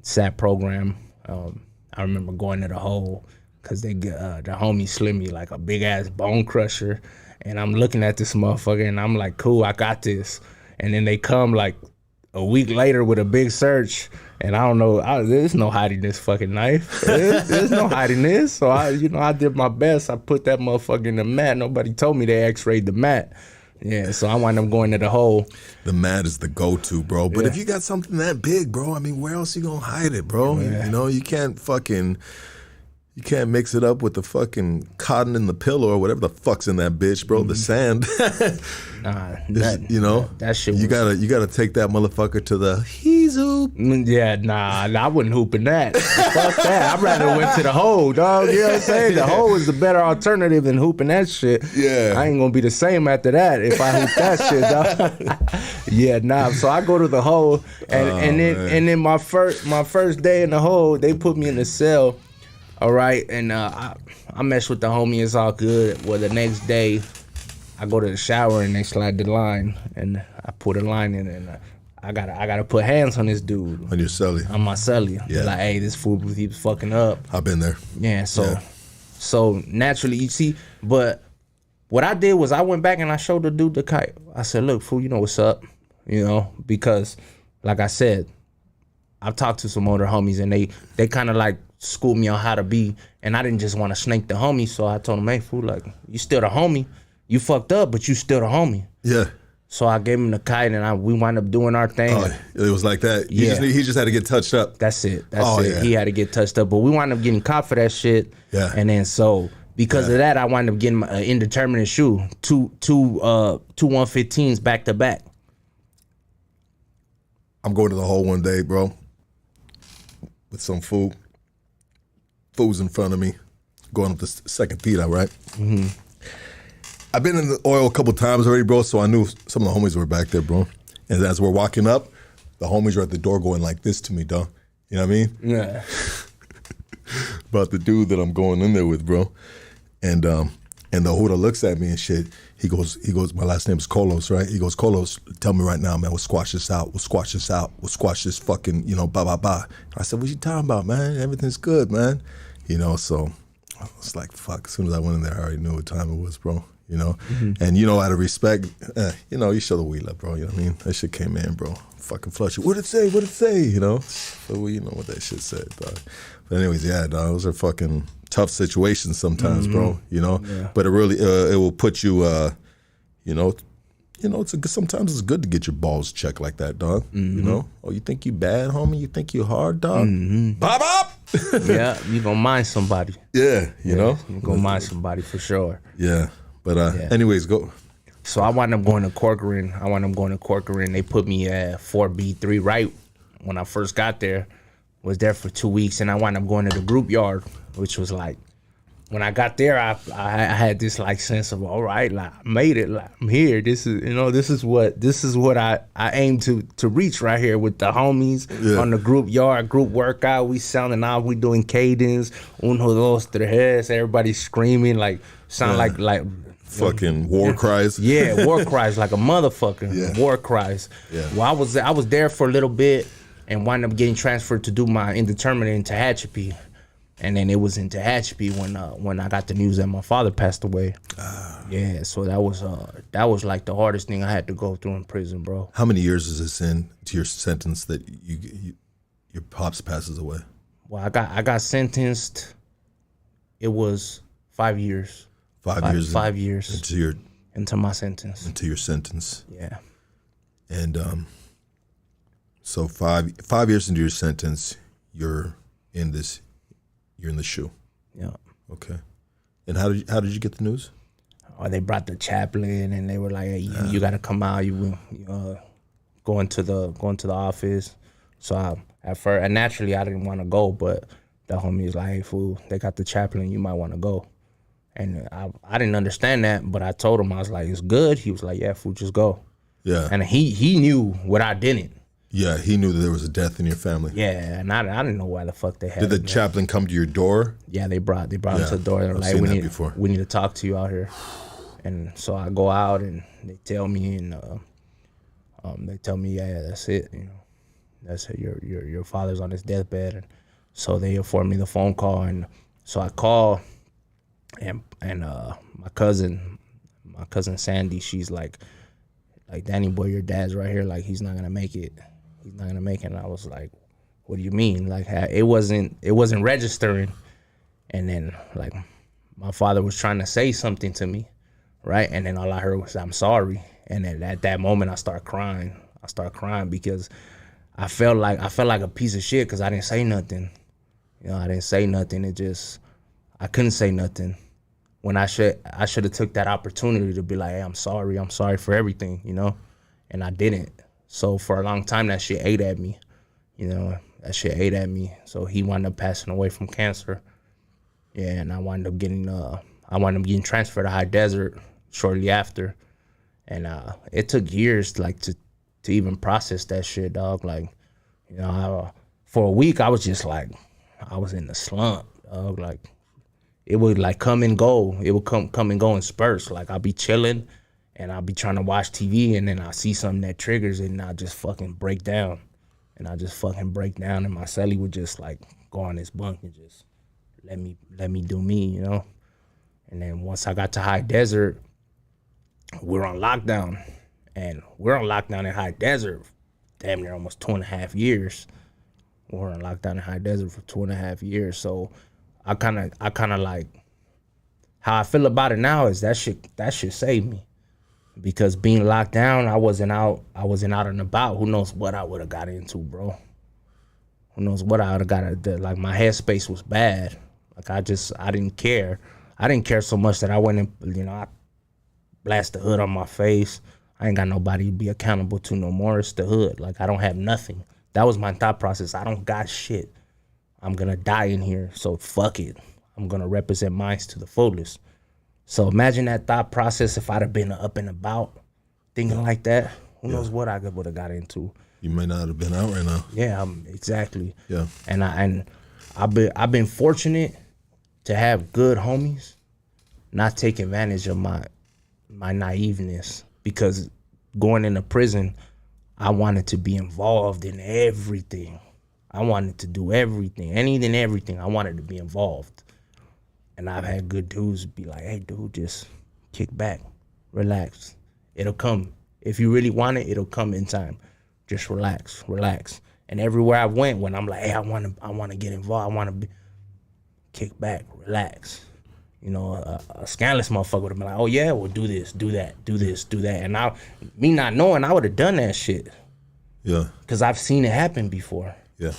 S3: SAT program. I remember going to the hole because the homie slid me like a big ass bone crusher, and I'm looking at this motherfucker, and I'm like, cool, I got this. And then they come like a week later with a big search. And I don't know, there's no hiding this fucking knife. There's no hiding this. So I did my best. I put that motherfucker in the mat. Nobody told me they x-rayed the mat. Yeah, so I wound up going to the hole.
S1: The mat is the go-to, bro. But if you got something that big, bro, I mean, where else you gonna hide it, bro?
S3: Yeah.
S1: You can't fucking, You can't mix it up with the fucking cotton in the pillow or whatever the fuck's in that bitch, bro. The sand.
S3: Nah, that shit.
S1: You gotta take that motherfucker to the he's hoop.
S3: Yeah, nah, I wouldn't hoop in that. Fuck that. I'd rather went to the hole, dog. You know what I'm saying? The hole is the better alternative than hooping that shit.
S1: Yeah.
S3: I ain't gonna be the same after that if I hoop that shit, dog. Yeah, nah. So I go to the hole, and then my first day in the hole, they put me in the cell. All right, and I mess with the homie. It's all good. Well, the next day, I go to the shower and they slide the line, and I put a line in, and I gotta put hands on this dude.
S1: On your celly.
S3: On my celly.
S1: Yeah.
S3: They're like, hey, this fool keeps fucking up.
S1: I've been there.
S3: Yeah. So naturally, you see, but what I did was I went back and I showed the dude the kite. I said, look, fool, you know what's up, because, like I said, I've talked to some older homies and they kind of like schooled me on how to be, and I didn't just want to snake the homie, so I told him, hey, fool, like, you still the homie. You fucked up, but you still the homie.
S1: Yeah.
S3: So I gave him the kite, and we wound up doing our thing.
S1: Oh, it was like that.
S3: Yeah.
S1: He just had to get touched up.
S3: That's it.
S1: Yeah.
S3: He had to get touched up, but we wound up getting caught for that shit.
S1: Yeah.
S3: And then so because of that, I wound up getting an indeterminate shoe, two 115s back to back.
S1: I'm going to the hole one day, bro, with some fool. Fool's in front of me, going up the second feet out, right? Mm-hmm. I've been in the oil a couple times already, bro, so I knew some of the homies were back there, bro. And as we're walking up, the homies are at the door going like this to me, dog. You know what I mean?
S3: Yeah.
S1: About the dude that I'm going in there with, bro. And the Huda looks at me and shit. He goes, my last name is Kolos, right? He goes, Kolos, tell me right now, man, we'll squash this out. We'll squash this out. We'll squash this fucking, blah, blah, blah. I said, what you talking about, man? Everything's good, man. So I was like, fuck. As soon as I went in there, I already knew what time it was, bro. Mm-hmm. And out of respect, you show the wheeler, bro. You know what I mean? That shit came in, bro. Fucking flush it. What'd it say? So you know what that shit said, dog. But anyways, yeah, dog, those are fucking tough situations sometimes, bro. Yeah. But it really, it will put you, sometimes it's good to get your balls checked like that, dog. Mm-hmm. Oh, you think you bad, homie? You think you hard, dog?
S3: Mm-hmm.
S1: Bob up!
S3: Yeah, you gonna mind somebody.
S1: Yeah, you know?
S3: You gonna mind somebody for sure.
S1: Yeah. But anyways, go.
S3: So I wound up going to Corcoran. They put me at 4B3 right when I first got there. Was there for 2 weeks, and I wound up going to the group yard, which was like, when I got there, I had this like sense of, all right, like I made it, like I'm here. This is what I aim to reach right here with the homies on the group yard, group workout. We sounding out, we doing cadence, uno, dos, tres. Everybody screaming like sound like
S1: fucking war cries.
S3: Yeah, war cries like a motherfucker. War cries. Yeah. Well, I was there for a little bit and wound up getting transferred to do my indeterminate in Tehachapi. And then it was in Tehachapi when I got the news that my father passed away. Yeah, so that was like the hardest thing I had to go through in prison, bro.
S1: How many years is this into your sentence that your pops passes away?
S3: Well, I got sentenced. It was 5 years.
S1: 5 years.
S3: 5 years into my sentence.
S1: Into your sentence.
S3: Yeah.
S1: And so 5 years into your sentence, you're in the shoe. Yeah. Okay. And how did you get the news?
S3: Oh, they brought the chaplain and they were like, hey, you got to come out. You go into the office. So at first, and naturally I didn't want to go, but the homie was like, hey, fool, they got the chaplain. You might want to go. And I didn't understand that, but I told him, I was like, it's good. He was like, yeah, fool, just go. Yeah. And he knew what I didn't.
S1: Yeah, he knew that there was a death in your family.
S3: Yeah, and I didn't know why the fuck they had.
S1: Did the chaplain come to your door?
S3: Yeah, they brought him to the door. They're like, we need to talk to you out here. And so I go out and they tell me, and yeah, that's it. That's it. Your father's on his deathbed, and so they informed me the phone call, and so I call, and my cousin Sandy, she's like, Danny boy, your dad's right here. Like, he's not gonna make it. He's not gonna make it. And I was like, what do you mean? Like, it wasn't registering. And then like my father was trying to say something to me, right? And then all I heard was, I'm sorry. And then at that moment I start crying. Because I felt like a piece of shit because I didn't say nothing. I didn't say nothing. It just, I couldn't say nothing when I should have took that opportunity to be like, hey, I'm sorry for everything, you know, and I didn't. So for a long time, that shit ate at me, you know, So he wound up passing away from cancer. Yeah, and I wound up getting transferred to High Desert shortly after, and it took years like to even process that shit, dog. Like, you know, for a week I was just like, I was in the slump, dog. Like, it would like come and go. It would come and go in spurts. Like, I'll be chilling and I'll be trying to watch TV, and then I see something that triggers it, and I just fucking break down. And my celly would just like go on his bunk and just let me do me, you know. And then once I got to High Desert, we're on lockdown. And we're on lockdown in High Desert damn near almost 2.5 years. We're on lockdown in High Desert for 2.5 years. So I kinda like, how I feel about it now is that shit saved me. Because being locked down, I wasn't out and about. Who knows what I would have got into, bro. Who knows what I would have got into. Like, my headspace was bad. Like, I didn't care. I didn't care so much that I went and, you know, I blast the hood on my face. I ain't got nobody to be accountable to no more. It's the hood. Like, I don't have nothing. That was my thought process. I don't got shit. I'm going to die in here, so fuck it. I'm going to represent mine to the fullest. So imagine that thought process if I'd have been up and about thinking like that. Who knows what I would have got into.
S1: You may not have been out right now.
S3: Yeah, exactly.
S1: Yeah.
S3: And I've been fortunate to have good homies not take advantage of my naiveness, because going into prison, I wanted to be involved in everything. I wanted to do everything, anything, everything. I wanted to be involved. And I've had good dudes be like, hey, dude, just kick back, relax. It'll come. If you really want it, it'll come in time. Just relax. And everywhere I went, when I'm like, hey, I want to get involved, I want to be, kick back, relax. You know, a scandalous motherfucker would have been like, oh yeah, well, do this, do that. And me not knowing, I would have done that shit.
S1: Yeah.
S3: Because I've seen it happen before.
S1: Yeah.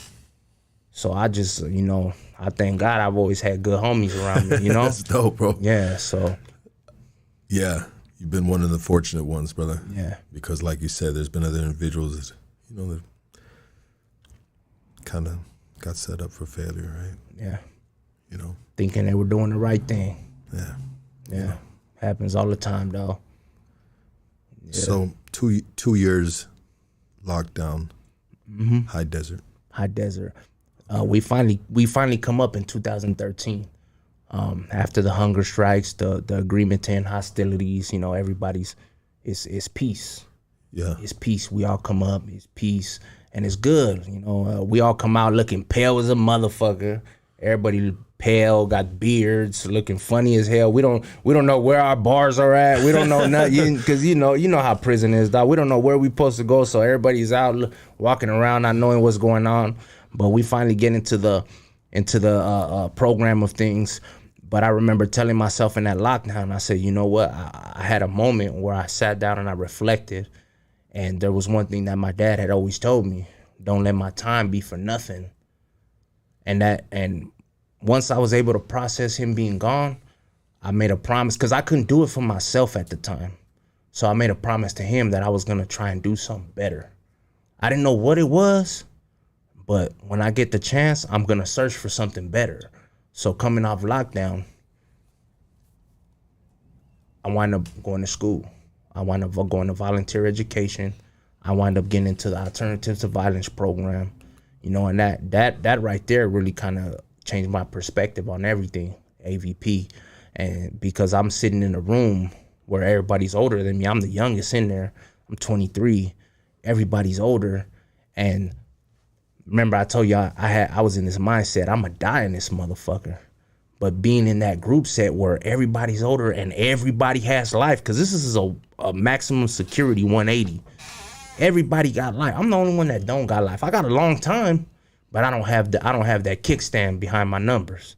S3: So I just, you know, I thank God I've always had good homies around me, you know?
S1: That's dope, bro.
S3: Yeah, so.
S1: Yeah, you've been one of the fortunate ones, brother.
S3: Yeah.
S1: Because like you said, there's been other individuals that, you know, that kind of got set up for failure, right?
S3: Yeah.
S1: You know?
S3: Thinking they were doing the right thing.
S1: Yeah.
S3: Yeah. Happens all the time, though. Yeah.
S1: So 2 years locked down, High Desert.
S3: High Desert. We finally come up in 2013. After the hunger strikes, the agreement to end hostilities, you know, everybody's, it's peace.
S1: Yeah.
S3: It's peace. We all come up, it's peace, and it's good. You know, we all come out looking pale as a motherfucker. Everybody pale, got beards, looking funny as hell. We don't know where our bars are at. We don't know nothing, because you know how prison is, dog. We don't know where we supposed to go, so everybody's out walking around not knowing what's going on. But we finally get into the program of things. But I remember telling myself in that lockdown, I said, you know what? I had a moment where I sat down and I reflected, and there was one thing that my dad had always told me: don't let my time be for nothing. And once I was able to process him being gone, I made a promise, because I couldn't do it for myself at the time. So I made a promise to him that I was gonna try and do something better. I didn't know what it was, but when I get the chance, I'm gonna search for something better. So coming off lockdown, I wind up going to school. I wind up going to volunteer education. I wind up getting into the Alternatives to Violence program. You know, and that right there really kind of changed my perspective on everything, AVP. And because I'm sitting in a room where everybody's older than me, I'm the youngest in there. I'm 23. Everybody's older. And remember, I told you I was in this mindset, I'm gonna die in this motherfucker. But being in that group set where everybody's older and everybody has life, because this is a maximum security 180. Everybody got life. I'm the only one that don't got life. I got a long time, but I don't have that kickstand behind my numbers,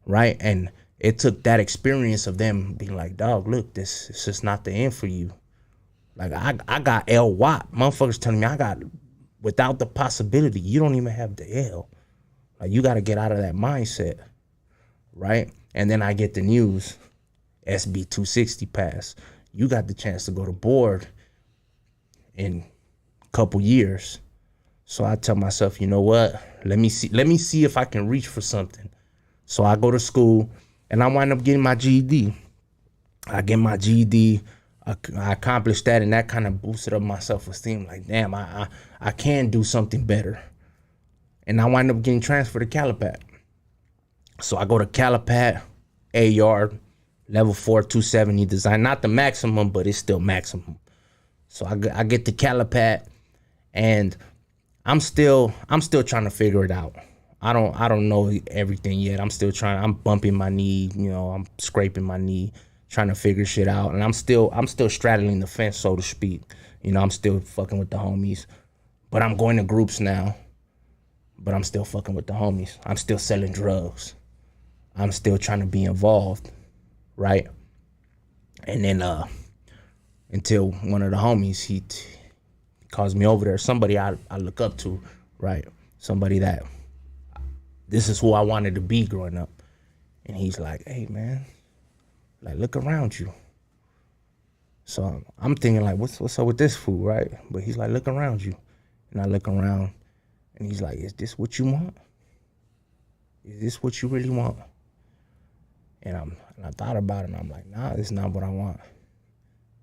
S3: right? And it took that experience of them being like, dog, look, this is just not the end for you. Like, I got L WAP. Motherfuckers telling me I got, without the possibility, you don't even have the L. Like, you got to get out of that mindset, right? And then I get the news, SB 260 passed. You got the chance to go to board in a couple years. So I tell myself, you know what? Let me see if I can reach for something. So I go to school and I wind up getting my GED. I get my GED. I accomplished that, and that kind of boosted up my self-esteem. Like, damn, I can do something better. And I wind up getting transferred to Calipat. So I go to Calipat, A-Yard, level 4, 270 design. Not the maximum, but it's still maximum. So I get to Calipat, and I'm still trying to figure it out. I don't know everything yet. I'm bumping my knee, I'm scraping my knee, trying to figure shit out. And I'm still straddling the fence, so to speak. I'm still fucking with the homies. But I'm going to groups now. But I'm still fucking with the homies. I'm still selling drugs. I'm still trying to be involved, right? And then until one of the homies, he calls me over there. Somebody I look up to, right? Somebody that this is who I wanted to be growing up. And he's like, hey, man, like, look around you. So I'm thinking, like, what's up with this fool, right? But he's like, look around you. And I look around, and he's like, is this what you want? Is this what you really want? And I thought about it, and I'm like, nah, this is not what I want.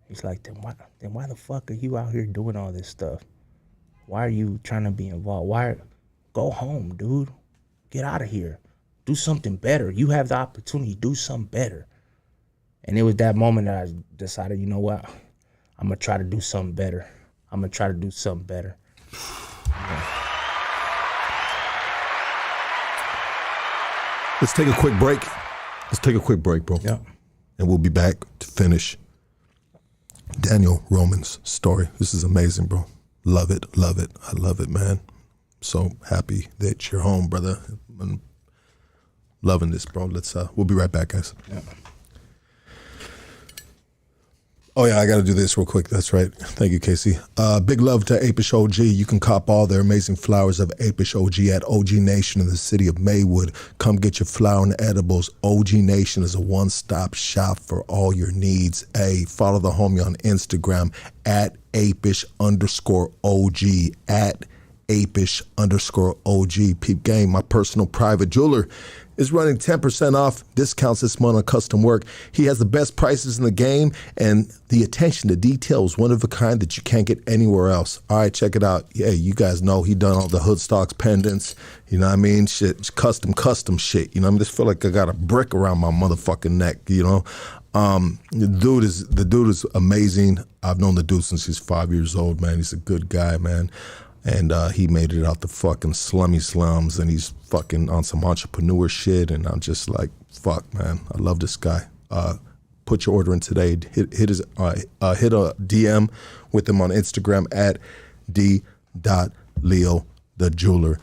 S3: He's like, then why the fuck are you out here doing all this stuff? Why are you trying to be involved? Go home, dude. Get out of here. Do something better. You have the opportunity. Do something better. And it was that moment that I decided, you know what? I'm going to try to do something better. Yeah.
S1: Let's take a quick break. Bro.
S3: Yeah.
S1: And we'll be back to finish Daniel Roman's story. This is amazing, bro. Love it. I love it, man. So happy that you're home, brother. I'm loving this, bro. We'll be right back, guys.
S3: Yeah.
S1: Oh yeah, I got to do this real quick. That's right. Thank you, Casey. Big love to Apeish OG. You can cop all their amazing flowers of Apeish OG at OG Nation in the city of Maywood. Come get your flower and edibles. OG Nation is a one-stop shop for all your needs. Hey, follow the homie on Instagram at Apeish_OG at Apeish_OG. Peep game. My personal private jeweler is running 10% off discounts this month on custom work. He has the best prices in the game, and the attention to detail is one of a kind that you can't get anywhere else. All right, check it out. Yeah, you guys know he done all the hood stocks, pendants, you know what I mean? Shit, custom shit. You know what I mean? I just feel like I got a brick around my motherfucking neck, you know? The dude is amazing. I've known the dude since he's 5 years old, man. He's a good guy, man. And he made it out the fucking slummy slums, and he's fucking on some entrepreneur shit. And I'm just like, fuck, man, I love this guy. Put your order in today. Hit a DM with him on Instagram at d.leo the jeweler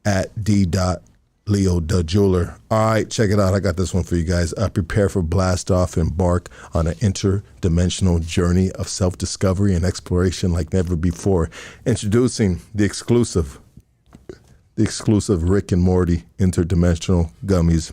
S1: at d.leo the jeweler. All right, check it out. I got this one for you guys. Prepare for blast off, embark on an interdimensional journey of self-discovery and exploration like never before. Introducing the exclusive Rick and Morty interdimensional gummies.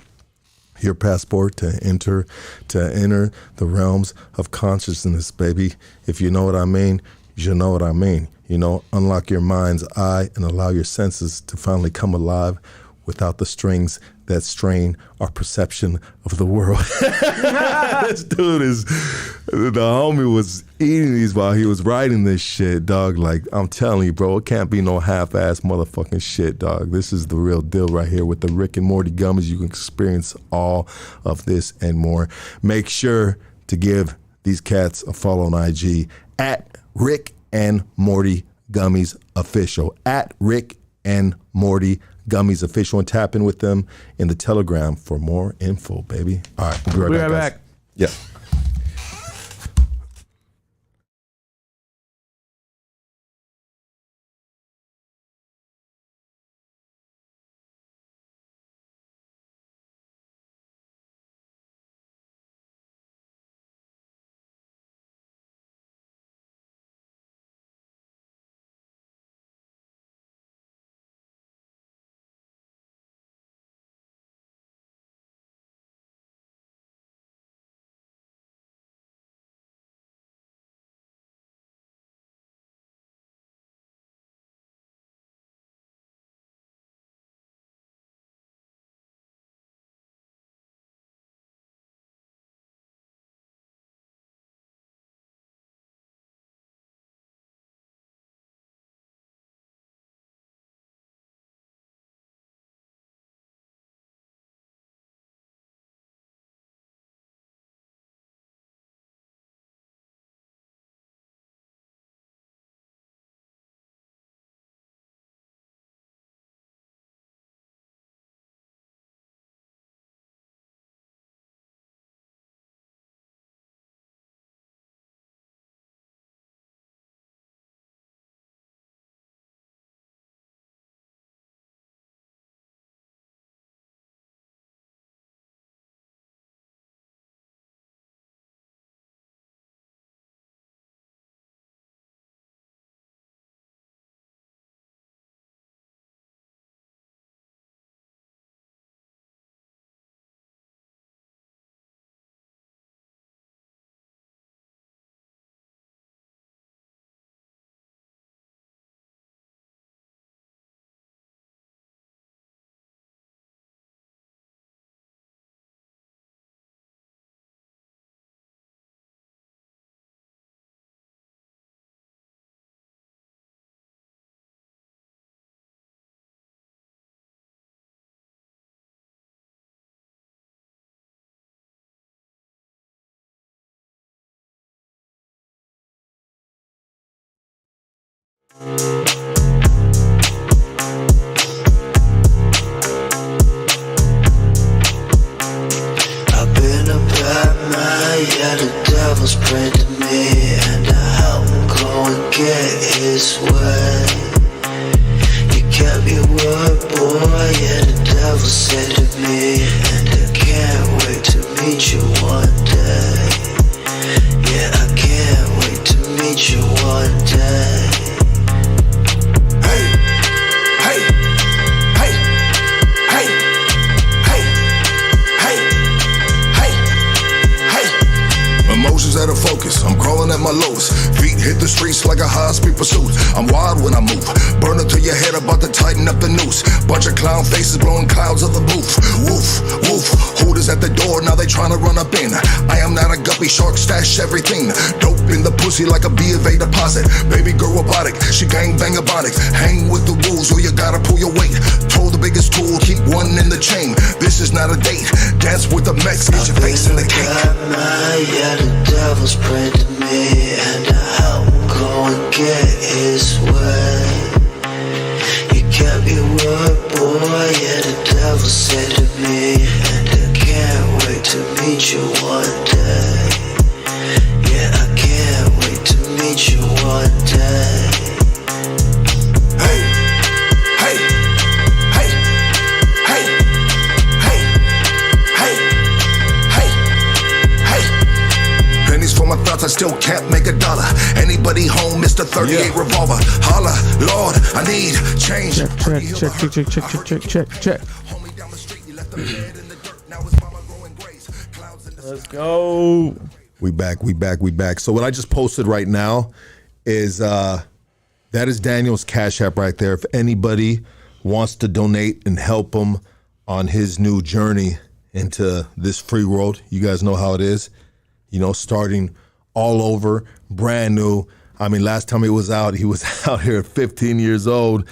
S1: Your passport to enter the realms of consciousness, baby. If you know what I mean, you know what I mean. You know, unlock your mind's eye and allow your senses to finally come alive without the strings that strain our perception of the world. This dude the homie was eating these while he was writing this shit, dog. Like, I'm telling you, bro, it can't be no half-ass motherfucking shit, dog. This is the real deal right here with the Rick and Morty gummies. You can experience all of this and more. Make sure to give these cats a follow on IG at Rick and Morty Gummies Official. At Rick and Morty Gummies Official, and tap in with them in the Telegram for more info, baby. All right, we'll be right back, guys. Yeah.
S4: I've been a bad man, yeah, the devil's praying to me, and I help him go and get his way. You kept your word, boy, yeah, the devil said to me, and I can't wait to meet you one day. Yeah, I can't wait to meet you one day.
S5: Hey, hey, hey, hey, hey, hey, hey, hey. Emotions out of focus, I'm crawling at my lowest. Feet hit the streets like a high-speed pursuit. I'm wild when I move, burning to your head, about to tighten up the noose. Bunch of clown faces blowing clouds of the booth. Woof, woof, hooters at the door, now they trying to run up in. I am not a guppy shark, stash everything. Dope in the pussy like a B of A deposit. Baby girl robotic, she gang bang ebonics. Hang with the wolves or you gotta pull your weight. Told the biggest tool, keep one in the chain. This is not a date, dance with the Mex, get your face in the cake.
S4: Yeah, the devil's praying to me, and I help him go and get his way. You kept your word, boy, yeah, the devil said to me, and I can't wait to meet you one day. Yeah, I can't wait to meet you one day.
S5: Hey, hey, hey, hey, hey, hey, hey, hey. Pennies for my thoughts, I still can't make a dollar. Anybody home, Mr. 38 revolver. Holla, Lord, I need change.
S2: Check. Let's go.
S1: We back. So what I just posted right now is that is Daniel's Cash App right there. If anybody wants to donate and help him on his new journey into this free world, you guys know how it is. You know, starting all over, brand new. I mean, last time he was out here at 15 years old.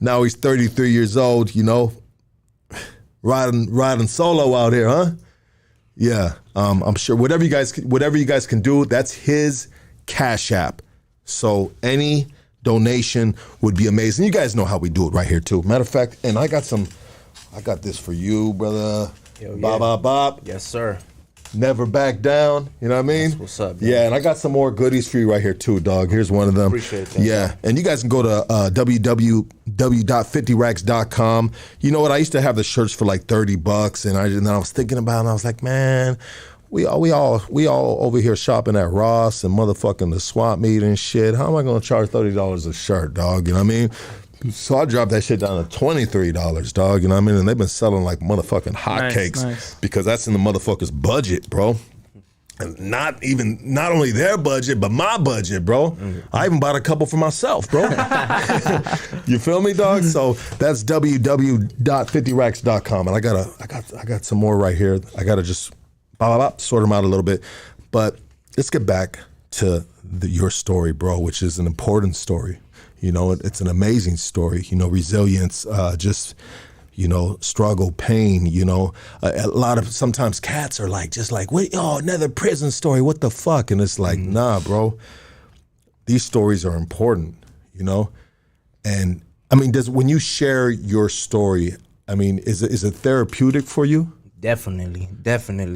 S1: Now he's 33 years old, you know, riding solo out here, huh? Yeah, I'm sure whatever you guys can do, that's his Cash App. So any donation would be amazing. You guys know how we do it right here too. Matter of fact, and I got this for you, brother.
S3: Yo, yeah.
S1: Bop, bop, bop.
S3: Yes, sir.
S1: Never back down. You know what I mean?
S3: That's what's up, man.
S1: Yeah, and I got some more goodies for you right here too, dog. Here's one of them.
S3: Appreciate that.
S1: Yeah, and you guys can go to www.50racks.com. You know what? I used to have the shirts for like $30, and then I was thinking about it, and I was like, man, we all over here shopping at Ross and motherfucking the swap meet and shit. How am I gonna charge $30 a shirt, dog? You know what I mean? So I dropped that shit down to $23, dog. You know what I mean? And they've been selling like motherfucking hotcakes
S2: Nice.
S1: because that's in the motherfucker's budget, bro. And not only their budget, but my budget, bro. I even bought a couple for myself, bro. You feel me, dog? So that's www.50racks.com. And I got some more right here. I gotta just sort them out a little bit. But let's get back to your story, bro, which is an important story. You know, it's an amazing story. You know, resilience, just, you know, struggle, pain. You know, a lot of sometimes cats are like, just like, wait, oh, another prison story. What the fuck? And it's like, nah, bro. These stories are important. You know, and I mean, when you share your story, I mean, is it therapeutic for you?
S3: Definitely.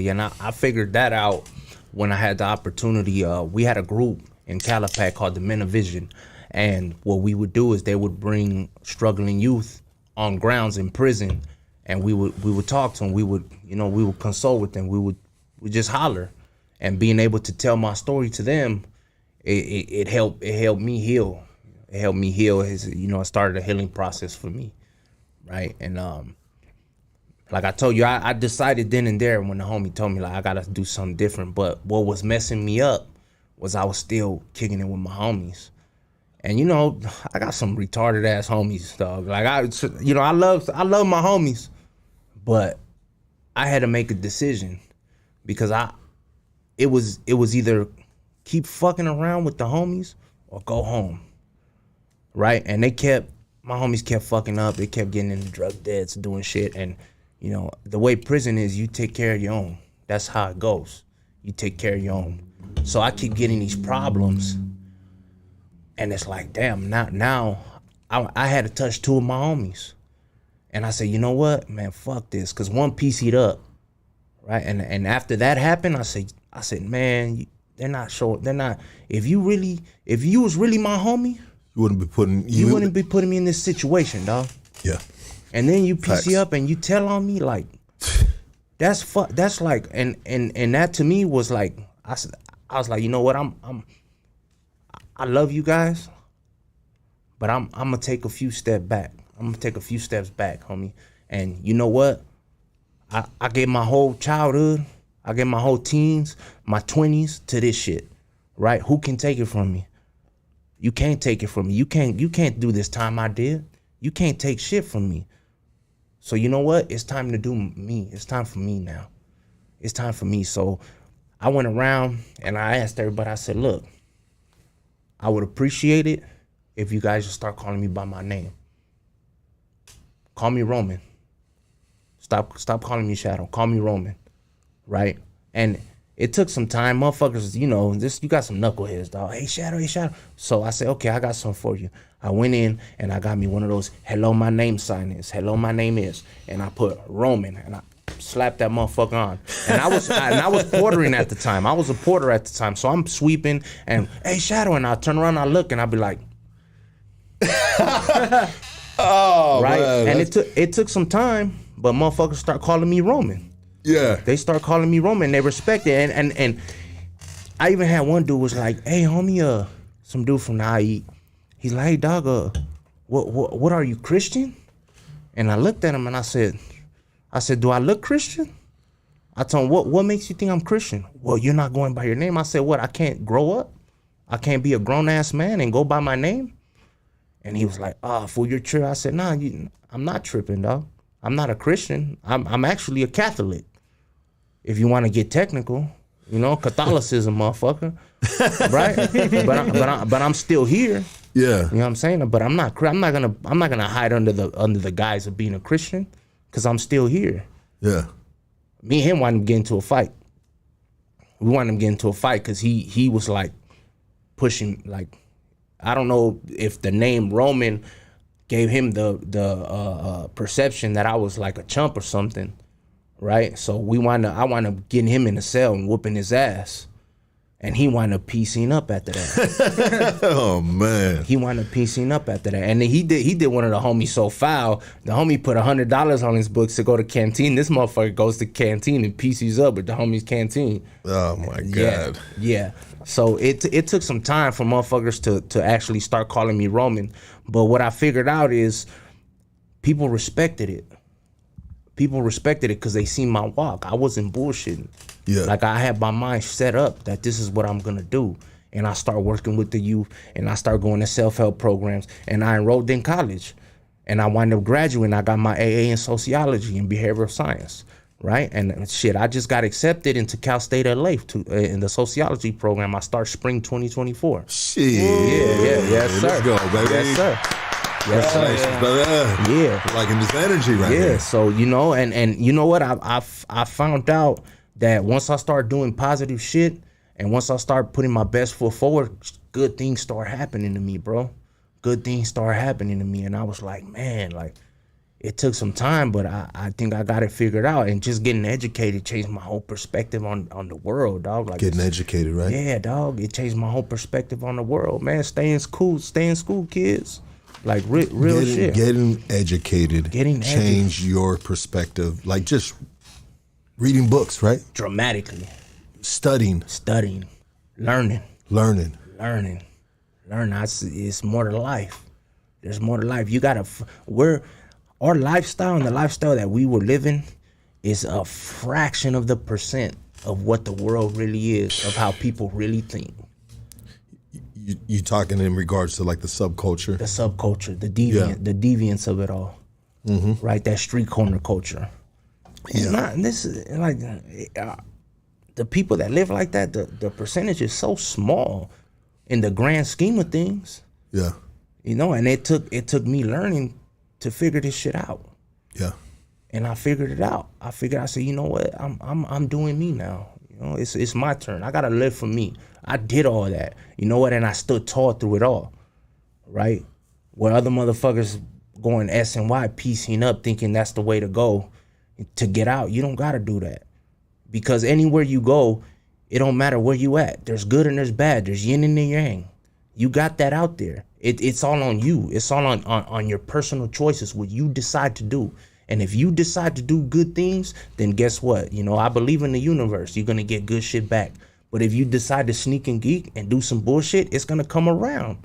S3: And I figured that out when I had the opportunity. We had a group in Calipat called the Men of Vision. And what we would do is they would bring struggling youth on grounds in prison, and we would talk to them. We would consult with them. We just holler, and being able to tell my story to them, it helped me heal. It helped me heal. It started a healing process for me, right? And like I told you, I decided then and there when the homie told me like I gotta do something different. But what was messing me up was I was still kicking it with my homies. And you know, I got some retarded ass homies, dog. Like I love my homies, but I had to make a decision because it was either keep fucking around with the homies or go home, right? And my homies kept fucking up. They kept getting into drug debts, doing shit. And you know, the way prison is, you take care of your own. That's how it goes. You take care of your own. So I keep getting these problems. And it's like, damn, now I had to touch 2 of my homies. And I said, you know what, man, fuck this. Cause one PC'd up, right? And after that happened, I said, man, they're not, if you was really my homie,
S1: You wouldn't be putting
S3: you wouldn't be putting me in this situation, dog.
S1: Yeah.
S3: And then you PC
S1: Facts.
S3: up and you tell on me, like, that's like, and that to me was like, I was like, you know what, I love you guys, but I'm gonna take a few steps back. I'm gonna take a few steps back, homie. And you know what? I gave my whole childhood, I gave my whole teens, my 20s to this shit, right? Who can take it from me? You can't take it from me. You can't do this time I did. You can't take shit from me. So you know what? It's time to do me. It's time for me now. It's time for me. So I went around and I asked everybody, I said, look, I would appreciate it if you guys just start calling me by my name. Call me Roman. Stop calling me Shadow. Call me Roman, right? And it took some time. Motherfuckers, you know, you got some knuckleheads, dog. Hey, Shadow, hey, Shadow. So I said, okay, I got something for you. I went in and I got me one of those hello, my name sign is. Hello, my name is. And I put Roman and I slapped that motherfucker on. And I was portering at the time. I was a porter at the time. So I'm sweeping and, hey, Shadow. And I turn around and I look and I be like,
S1: Oh,
S3: right?
S1: man,
S3: And it took some time, but motherfuckers start calling me Roman.
S1: yeah.
S3: They start calling me Roman. They respect it. And I even had one dude was like, hey, homie, some dude from the IE. He's like, hey, dog, what are you, Christian? And I looked at him and I said, do I look Christian? I told him, what makes you think I'm Christian? Well, you're not going by your name. I said, what, I can't grow up? I can't be a grown-ass man and go by my name? And he was like, fool, you're tripping. I said, nah, I'm not tripping, dog. I'm not a Christian. I'm actually a Catholic. If you want to get technical, you know, Catholicism, motherfucker, right? But I'm still here.
S1: Yeah.
S3: You know what I'm saying? But I'm not gonna hide under the guise of being a Christian, because I'm still here.
S1: Yeah.
S3: Me and him wanted to get into a fight. We wanted him to get into a fight because he was like pushing, like, I don't know if the name Roman gave him the perception that I was like a chump or something, right? So I wound up getting him in the cell and whooping his ass. And he wound up piecing up after that.
S1: Oh, man.
S3: He wound up piecing up after that. And then he did one of the homies so foul. The homie put $100 on his books to go to canteen. This motherfucker goes to canteen and PCs up with the homie's canteen.
S1: Oh, my God.
S3: Yeah. So it took some time for motherfuckers to actually start calling me Roman. But what I figured out is people respected it. People respected it because they seen my walk. I wasn't bullshitting.
S1: Yeah.
S3: Like, I had my mind set up that this is what I'm gonna do. And I start working with the youth and I start going to self-help programs and I enrolled in college. And I wound up graduating. I got my AA in sociology and behavioral science, right? And shit, I just got accepted into Cal State LA in the sociology program. I start spring 2024.
S1: Shit.
S3: Yes, sir.
S1: Let's go, baby.
S3: Yes, sir. Yes, sir.
S1: Congratulations, brother.
S3: Yeah.
S1: Liking this energy right
S3: Yeah,
S1: here.
S3: so you know, and you know what? I found out that once I start doing positive shit and once I start putting my best foot forward, good things start happening to me, bro. Good things start happening to me. And I was like, man, like, it took some time, but I think I got it figured out. And just getting educated changed my whole perspective on the world, dog. Like,
S1: Getting educated, right?
S3: yeah, dog. It changed my whole perspective on the world, man. Stay in school, kids. Like, real shit.
S1: Getting educated. Change your perspective. Like, just reading books, right?
S3: Dramatically.
S1: Studying.
S3: Learning. It's more to life. There's more to life. You gotta, our lifestyle and the lifestyle that we were living is a fraction of the percent of what the world really is, of how people really think.
S1: You talking in regards to like the subculture?
S3: The subculture, the deviance of it all, right? That street corner culture.
S1: Yeah.
S3: This is like the people that live like that. The percentage is so small in the grand scheme of things.
S1: Yeah.
S3: You know, and it took me learning to figure this shit out.
S1: Yeah.
S3: And I figured it out. I said, you know what? I'm doing me now. You know, it's my turn. I gotta live for me. I did all that. You know what? And I stood tall through it all. right? Where other motherfuckers going S and Y, piecing up, thinking that's the way to go to get out. You don't gotta do that. Because anywhere you go, it don't matter where you at. There's good and there's bad. There's yin and yang. You got that out there. It's all on you. It's all on your personal choices, what you decide to do. And if you decide to do good things, then guess what? You know, I believe in the universe. You're going to get good shit back. But if you decide to sneak and geek and do some bullshit, it's going to come around.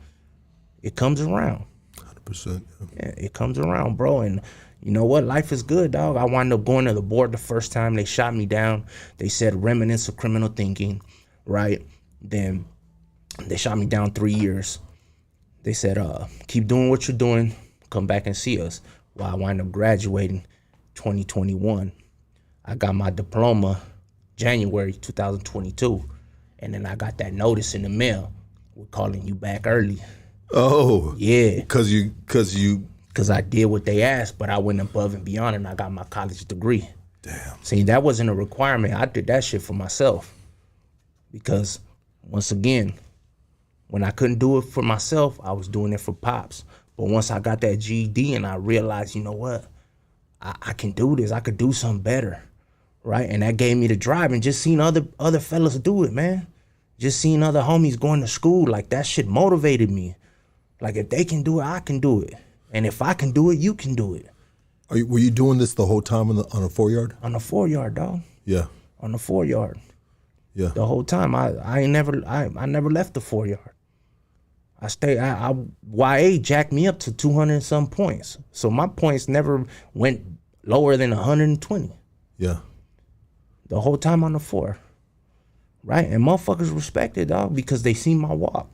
S3: It comes around.
S1: 100%.
S3: Yeah, it comes around, bro. And you know what? Life is good, dog. I wound up going to the board the first time. They shot me down. They said remnants of criminal thinking, right? Then they shot me down 3 years. They said, keep doing what you're doing. Come back and see us. Well, I wound up graduating 2021. I got my diploma January 2022. And then I got that notice in the mail. We're calling you back early.
S1: Oh.
S3: Yeah.
S1: Because
S3: I did what they asked, but I went above and beyond and I got my college degree.
S1: Damn.
S3: See, that wasn't a requirement. I did that shit for myself. Because, once again, when I couldn't do it for myself, I was doing it for Pops. But once I got that GED and I realized, you know what? I can do this. I could do something better, right? And that gave me the drive. And just seeing other fellas do it, man. Just seeing other homies going to school, like that shit motivated me. Like if they can do it, I can do it. And if I can do it, you can do it.
S1: Were you doing this the whole time on a 4-yard?
S3: On the 4-yard, dog.
S1: Yeah.
S3: On the 4-yard.
S1: Yeah.
S3: The whole time. I never left the 4-yard. I stayed. YA jacked me up to 200 and some points. So my points never went lower than 120.
S1: Yeah.
S3: The whole time on the 4. Right? And motherfuckers respected, dog, because they seen my walk.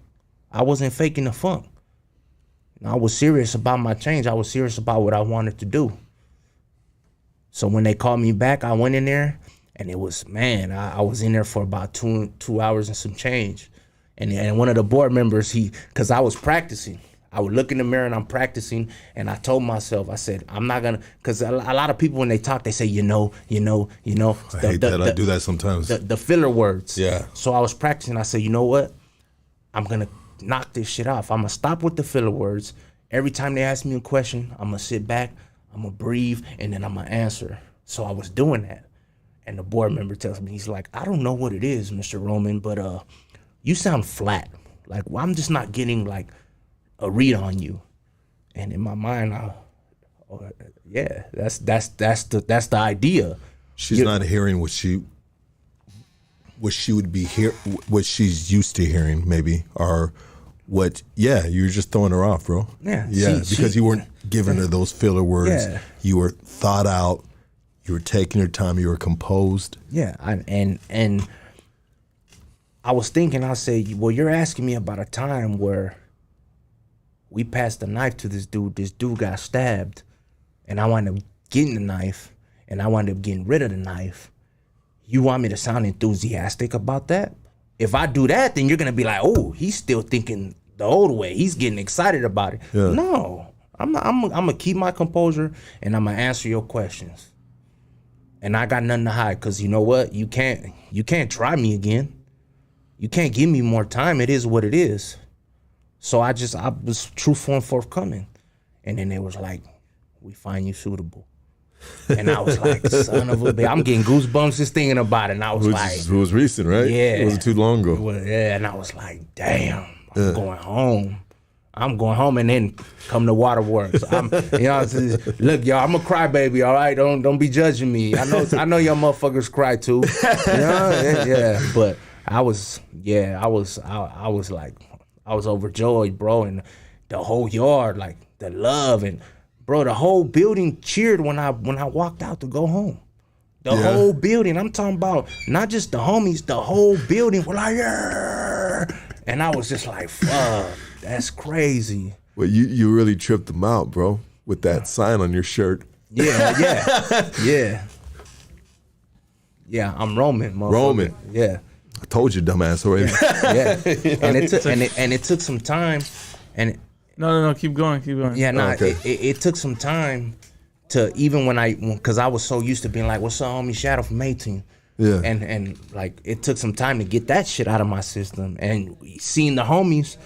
S3: I wasn't faking the funk. I was serious about my change. I was serious about what I wanted to do. So when they called me back, I went in there, and it was, man, I was in there for about two hours and some change. And one of the board members, because I was practicing. I would look in the mirror and I'm practicing, and I told myself, I said, I'm not gonna, because a lot of people when they talk, they say, you know.
S1: I hate that. I do that sometimes.
S3: The filler words.
S1: Yeah.
S3: So I was practicing. I said, you know what? I'm gonna knock this shit off. I'm gonna stop with the filler words. Every time they ask me a question, I'm gonna sit back, I'm gonna breathe, and then I'm gonna answer. So I was doing that. And the board member tells me, he's like, I don't know what it is, Mr. Roman, but you sound flat. Like, well, I'm just not getting like a read on you. And in my mind, that's the idea.
S1: She's not hearing what she would be what she's used to hearing, maybe, or what. Yeah, you're just throwing her off, bro.
S3: Yeah,
S1: because you weren't giving her those filler words.
S3: Yeah.
S1: You were thought out. You were taking your time. You were composed.
S3: Yeah, and I was thinking. I said, well, you're asking me about a time where we passed the knife to this dude. This dude got stabbed, and I wound up getting the knife, and I wound up getting rid of the knife. You want me to sound enthusiastic about that? If I do that, then you're gonna be like, oh, he's still thinking the old way. He's getting excited about it.
S1: Yeah.
S3: No, I'm gonna keep my composure, and I'm gonna answer your questions. And I got nothing to hide, because you know what? You can't try me again. You can't give me more time. It is what it is. So I was truthful and forthcoming. And then they was like, we find you suitable. And I was like, son of a bitch. I'm getting goosebumps just thinking about it. And I was
S1: It was recent, right?
S3: Yeah.
S1: It wasn't too long ago.
S3: Yeah, and I was like, damn, I'm going home. I'm going home, and then come to Waterworks. Look, y'all, I'm a crybaby, all right? Don't be judging me. I know y'all motherfuckers cry too. Yeah. But I was overjoyed, bro, and the whole yard, like the love, and bro, the whole building cheered when I walked out to go home. The whole building. I'm talking about not just the homies, the whole building were like, yeah. And I was just like, fuck, that's crazy.
S1: Well, you really tripped them out, bro, with that sign on your shirt.
S3: Yeah. I'm Roman, motherfucker.
S1: Roman.
S3: Yeah.
S1: I told you, dumbass, already.
S3: Yeah. And it took some time, and
S2: No, keep going.
S3: yeah,
S1: Okay.
S3: it took some time to, even because I was so used to being like, what's up, homie, Shadow from 18.
S1: Yeah.
S3: And like, it took some time to get that shit out of my system. And seeing the homies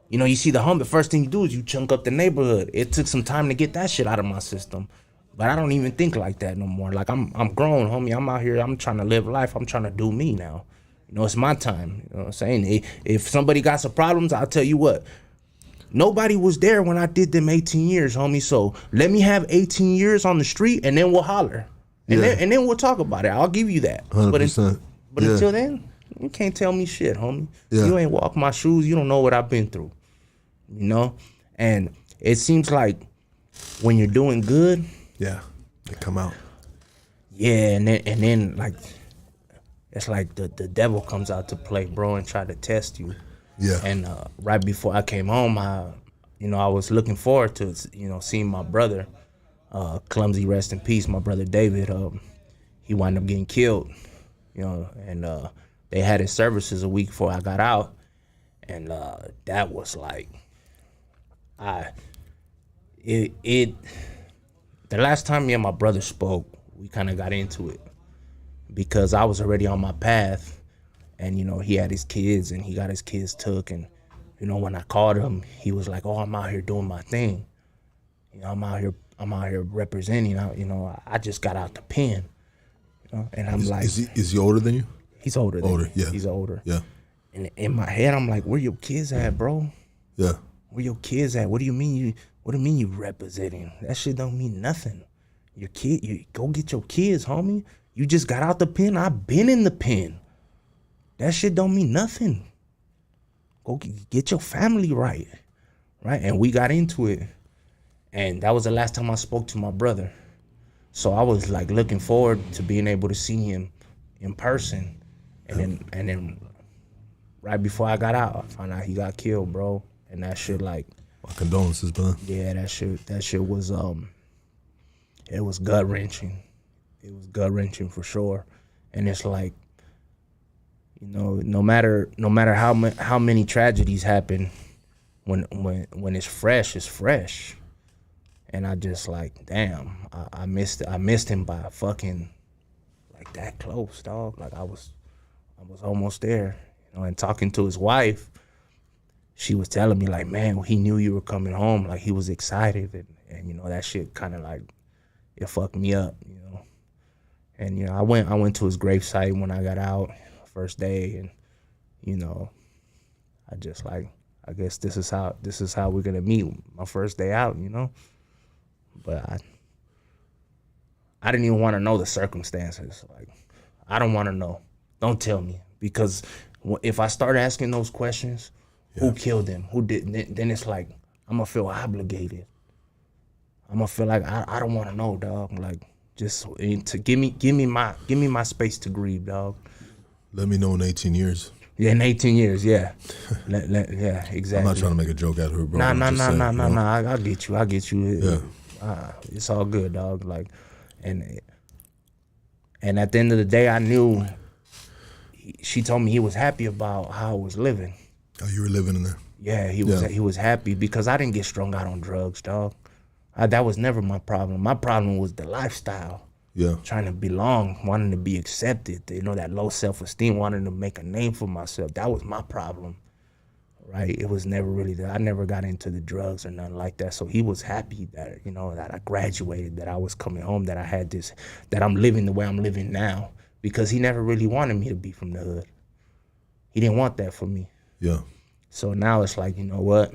S3: You know, you see the hump, the first thing you do is you chunk up the neighborhood. It took some time to get that shit out of my system. But I don't even think like that no more. Like, I'm grown, homie. I'm out here. I'm trying to live life. I'm trying to do me now. You know, it's my time. You know what I'm saying? If somebody got some problems, I'll tell you what. Nobody was there when I did them 18 years, homie. So let me have 18 years on the street, and then we'll holler. And, then we'll talk about it. I'll give you that.
S1: 100%.
S3: But until then, you can't tell me shit, homie.
S1: Yeah.
S3: You ain't walked my shoes. You don't know what I've been through. You know? And it seems like when you're doing good,
S1: Yeah, they come out.
S3: yeah, and then like it's like the devil comes out to play, bro, and try to test you.
S1: Yeah.
S3: And right before I came home, I was looking forward to seeing my brother, Clumsy, rest in peace, my brother David. He wound up getting killed, and they had his services a week before I got out, and that was like, the last time me and my brother spoke, we kind of got into it because I was already on my path. And, he had his kids and he got his kids took. And, when I called him, he was like, oh, I'm out here doing my thing. I'm out here representing. I just got out the pen. And I'm like.
S1: Is he older than you?
S3: He's older than me.
S1: Yeah.
S3: He's older.
S1: Yeah.
S3: And in my head, I'm like, where your kids at, bro?
S1: Yeah.
S3: Where your kids at? What do you mean you representing? That shit don't mean nothing. Your kid, you go get your kids, homie. You just got out the pen. I've been in the pen. That shit don't mean nothing. Go get your family right. And we got into it. And that was the last time I spoke to my brother. So I was like looking forward to being able to see him in person. And then right before I got out, I found out he got killed, bro. And that shit, like,
S1: my condolences, man.
S3: Yeah, that shit was it was gut wrenching. It was gut wrenching for sure. And it's like, no matter how many tragedies happen, when it's fresh, it's fresh. And I just like, damn, I missed him by fucking like that close, dog. Like I was almost there, and talking to his wife, she was telling me like, man, he knew you were coming home, like he was excited, and that shit kind of like, it fucked me up, And I went to his gravesite when I got out first day, and I just like, I guess this is how we're gonna meet my first day out, But I didn't even want to know the circumstances. Like, I don't want to know. Don't tell me, because if I start asking those questions, who killed him? Who did? Then it's like I'm gonna feel obligated. I'm gonna feel like I don't want to know, dog. Like, just to give me my space to grieve, dog.
S1: Let me know in 18 years.
S3: Yeah, in 18 years, yeah. Yeah, exactly.
S1: I'm not trying to make a joke out of it, bro.
S3: Nah. I'll get you.
S1: Yeah.
S3: It's all good, dog. Like, and at the end of the day, I knew. She told me he was happy about how I was living.
S1: Oh, you were living in there.
S3: Yeah, he was happy because I didn't get strung out on drugs, dog. That was never my problem. My problem was the lifestyle.
S1: Yeah.
S3: Trying to belong, wanting to be accepted, that low self-esteem, wanting to make a name for myself. That was my problem, right? It was never really that. I never got into the drugs or nothing like that. So he was happy that, that I graduated, that I was coming home, that I had this, that I'm living the way I'm living now, because he never really wanted me to be from the hood. He didn't want that for me.
S1: Yeah.
S3: So now it's like, you know what?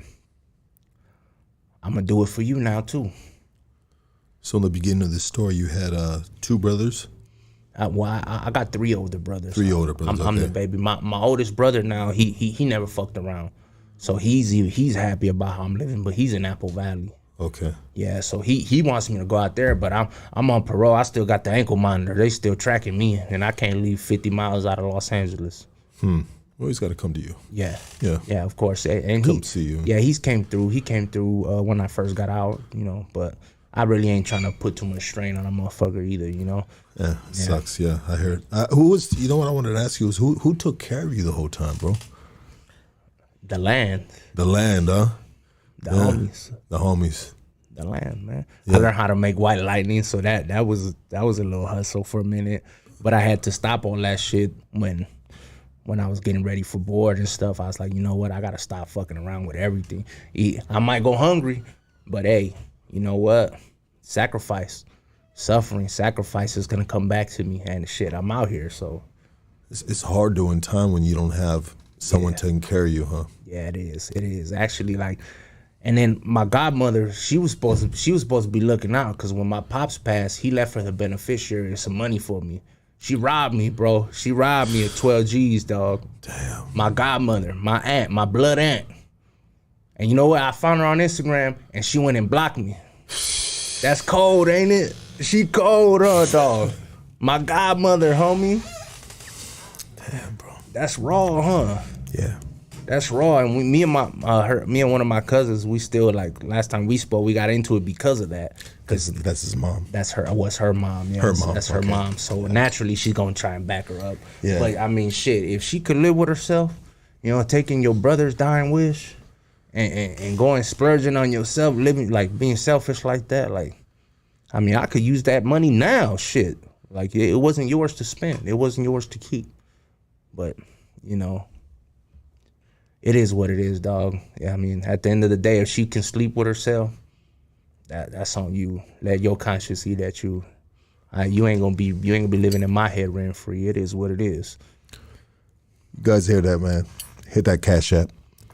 S3: I'm going to do it for you now, too.
S1: So in the beginning of this story, you had two brothers?
S3: I got three older brothers.
S1: Three older brothers,
S3: I'm the baby. My oldest brother now, he never fucked around. So he's happy about how I'm living, but he's in Apple Valley.
S1: Okay.
S3: Yeah, so he wants me to go out there, but I'm on parole. I still got the ankle monitor. They still tracking me, and I can't leave 50 miles out of Los Angeles.
S1: Well, he's got to come to you.
S3: Yeah.
S1: Yeah.
S3: Yeah, of course. And
S1: Come see you.
S3: Yeah, he came through when I first got out, but I really ain't trying to put too much strain on a motherfucker either,
S1: Yeah, it sucks. Yeah, I heard. Who was? You know what I wanted to ask you was who took care of you the whole time, bro?
S3: The land.
S1: The land, huh?
S3: The homies.
S1: The homies.
S3: The land, man.
S1: Yeah.
S3: I learned how to make white lightning, so that was a little hustle for a minute, but I had to stop all that shit when when I was getting ready for board and stuff, I was like, you know what? I gotta stop fucking around with everything. I might go hungry, but hey, you know what? Sacrifice, suffering, sacrifice is gonna come back to me, and shit, I'm out here, so.
S1: It's hard doing time when you don't have someone taking care of you, huh?
S3: Yeah, it is. It is actually like, and then my godmother, she was supposed to be looking out, because when my pops passed, he left her the beneficiary and some money for me. She robbed me, bro. She robbed me of 12 G's, dog.
S1: Damn.
S3: My godmother, my aunt, my blood aunt. And you know what? I found her on Instagram, and she went and blocked me. That's cold, ain't it? She cold, huh, dog? My godmother, homie.
S1: Damn, bro.
S3: That's raw, huh?
S1: Yeah.
S3: That's raw. And me and one of my cousins, we still, like, last time we spoke, we got into it because of that.
S1: Because that's his mom.
S3: That's her. What's her mom? Yeah,
S1: her mom.
S3: That's her mom. So naturally, she's gonna try and back her up.
S1: Yeah.
S3: But I mean, shit. If she could live with herself, you know, taking your brother's dying wish, and going splurging on yourself, living like being selfish like that, like, I mean, I could use that money now. Shit. Like it wasn't yours to spend. It wasn't yours to keep. But you know, it is what it is, dog. Yeah, I mean, at the end of the day, if she can sleep with herself, that's on you. Let your conscience see that you ain't gonna be living in my head rent free. It is what it is.
S1: You guys hear that, man? Hit that Cash App.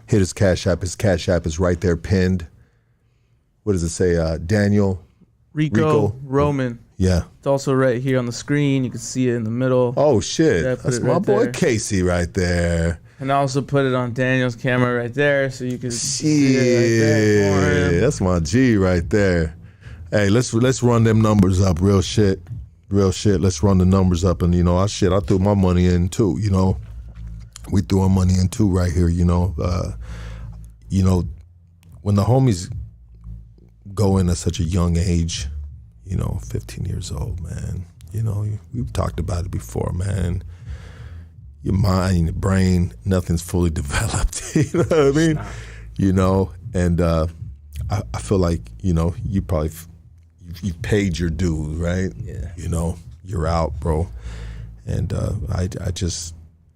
S1: Hit his Cash App. His Cash App is right there pinned. What does it say? Daniel
S2: Rico Roman.
S1: Yeah.
S2: It's also right here on the screen. You can see it in the middle.
S1: Oh shit.
S2: Yeah,
S1: that's
S2: it
S1: my
S2: right
S1: boy
S2: there.
S1: Casey right there.
S2: And I also put it on Daniel's camera right there, so you can see it right there for him.
S1: That's my G right there. Hey, let's run them numbers up. Real shit. Let's run the numbers up. And you know, I threw my money in too. You know, we threw our money in too right here. You know, when the homies go in at such a young age, you know, 15 years old, man. You know, we've talked about it before, man. Your mind, your brain, nothing's fully developed. You know what I mean? You know, and I feel like, you know, you probably you paid your dues, right?
S3: Yeah.
S1: You know, you're out, bro. And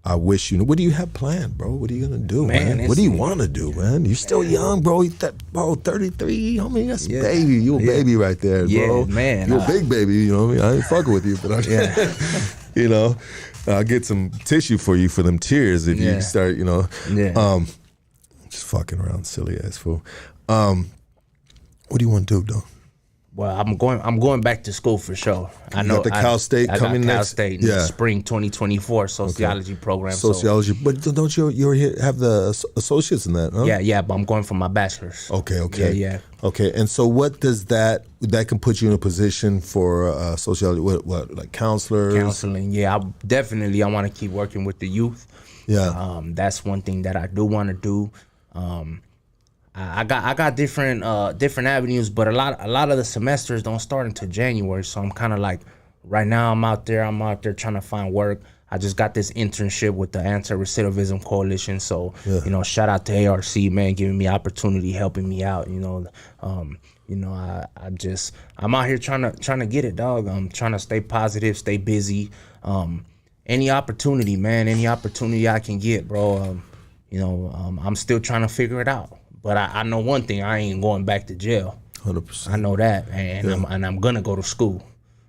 S1: I wish you know. What do you have planned, bro? What are you gonna do, man? What do you want to do, man? You're still young, bro. You 33. I mean, that's a baby. You a baby right there, bro.
S3: Yeah, man.
S1: You a big baby. You know what I mean? I ain't fucking with you, but you know, I'll get some tissue for you for them tears if you start. You know, just fucking around, silly ass fool. What do you want to do, though?
S3: Well, I'm going back to school for sure. I know
S1: got the Cal State coming
S3: got Cal
S1: next.
S3: State
S1: Yeah.
S3: spring 2024 sociology program.
S1: Sociology, but don't you have the associates in that? Huh?
S3: Yeah, but I'm going for my bachelor's.
S1: Okay.
S3: Yeah.
S1: Okay, and so what does that can put you in a position for sociology? What like counselors?
S3: Counseling. Yeah, I want to keep working with the youth.
S1: Yeah.
S3: That's one thing that I do want to do. I got different avenues, but a lot of the semesters don't start until January. So I'm kind of like, right now I'm out there trying to find work. I just got this internship with the Anti-Recidivism Coalition. So you know, shout out to ARC, man, giving me opportunity, helping me out. You know, I'm out here trying to get it, dog. I'm trying to stay positive, stay busy. Any opportunity, man, any opportunity I can get, bro. I'm still trying to figure it out. But I know one thing: I ain't going back to jail.
S1: 100%.
S3: I know that, and I'm gonna go to school.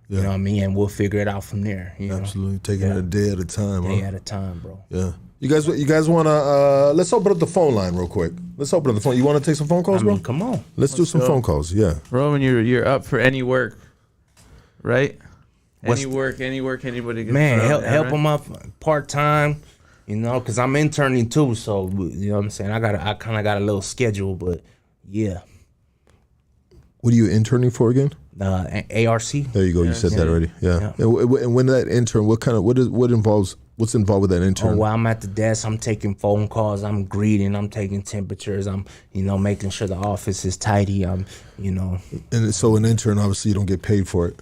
S3: You know what I mean? And we'll figure it out from there. You
S1: Absolutely, taking it a day at a time.
S3: Day at a time, bro.
S1: Yeah. You guys want to? Let's open up the phone line real quick. Let's open up the phone. You want to take some phone calls, bro?
S3: Come on.
S1: Let's do some phone calls. Yeah.
S2: Roman, you're up for any work, right? Any work, anybody can
S3: Man,
S2: throw out there,
S3: help
S2: right?
S3: them up part time. You know, because I'm interning too, so you know what I'm saying. I kind of got a little schedule, but yeah.
S1: What are you interning for again?
S3: ARC.
S1: There you go. You said that already. Yeah. And when that intern, what's involved with that intern?
S3: Oh, well, I'm at the desk. I'm taking phone calls. I'm greeting. I'm taking temperatures. I'm, making sure the office is tidy. I'm.
S1: And so an intern, obviously, you don't get paid for it.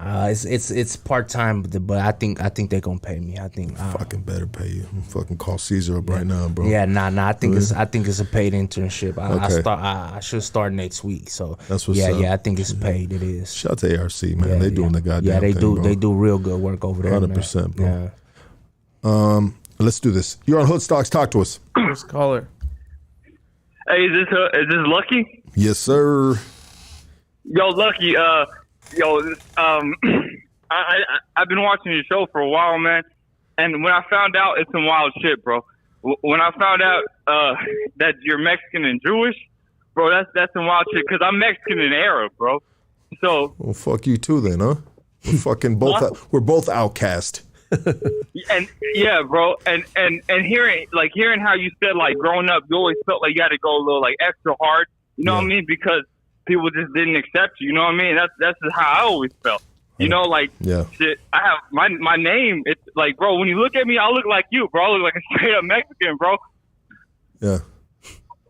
S3: It's part time, but I think they're gonna pay me. I think
S1: fucking better pay you. Fucking call Caesar up right now, bro.
S3: Yeah, nah. I think it's a paid internship.
S1: Okay.
S3: I should start next week. So
S1: that's what's up.
S3: Yeah. I think it's paid. It is.
S1: Shout out to ARC, man. They doing the goddamn thing.
S3: Yeah, they do. Bro. They do real good work over there.
S1: 100%, bro.
S3: Yeah.
S1: Let's do this. You're on Hood Stocks. Talk to us.
S2: First caller.
S6: Hey, is this Lucky?
S1: Yes, sir.
S6: Yo, Lucky. I've been watching your show for a while, man. And when I found out, it's some wild shit, bro. When I found out that you're Mexican and Jewish, bro, that's some wild shit. Cause I'm Mexican and Arab, bro. So.
S1: Well, fuck you too, then, huh? We're fucking both. We're both outcast.
S6: And yeah, bro. And hearing how you said, like, growing up, you always felt like you had to go a little like extra hard. You know what I mean? Because people just didn't accept you. You know what I mean? That's just how I always felt. You know, like, shit, I have my name. It's like, bro, when you look at me, I look like you, bro. I look like a straight up Mexican, bro. Yeah.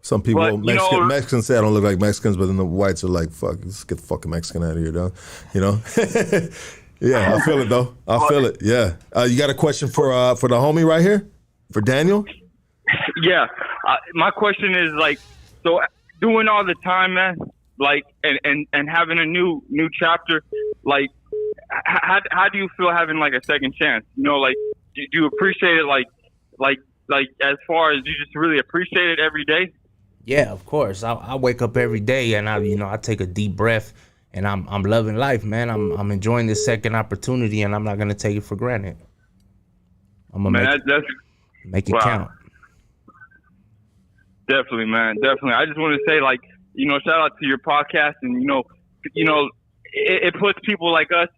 S1: Some people, Mexicans say I don't look like Mexicans, but then the whites are like, fuck, let's get the fucking Mexican out of here, dog. You know? Yeah, I feel it, though. I feel it, yeah. You got a question for the homie right here? For Daniel?
S6: Yeah. My question is, like, so doing all the time, man, like, and having a new chapter, like, how do you feel having like a second chance? You know, like, do you appreciate it? Like as far as you just really appreciate it every day?
S3: Yeah, of course. I wake up every day and I take a deep breath and I'm loving life, man. I'm enjoying this second opportunity and I'm not gonna take it for granted. I'm gonna make it count.
S6: Definitely, man. Definitely. I just want to say, like, you know, shout out to your podcast, and you know, it puts people like us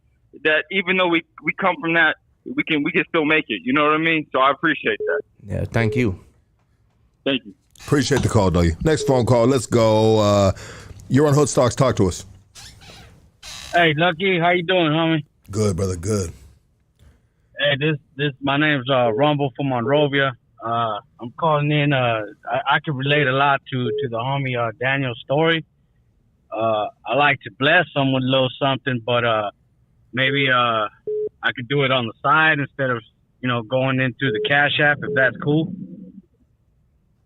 S6: that even though we come from that, we can still make it. You know what I mean? So I appreciate that.
S3: Yeah, thank you.
S6: Thank you.
S1: Appreciate the call, W. Next phone call. Let's go. You're on Hood Stocks. Talk to us.
S7: Hey, Lucky, how you doing, homie?
S1: Good, brother. Good.
S7: Hey, this my name's Rumble from Monrovia. I'm calling in. I can relate a lot to the homie Daniel's story. I like to bless someone with a little something, but maybe I could do it on the side instead of, you know, going into the Cash App, if that's cool.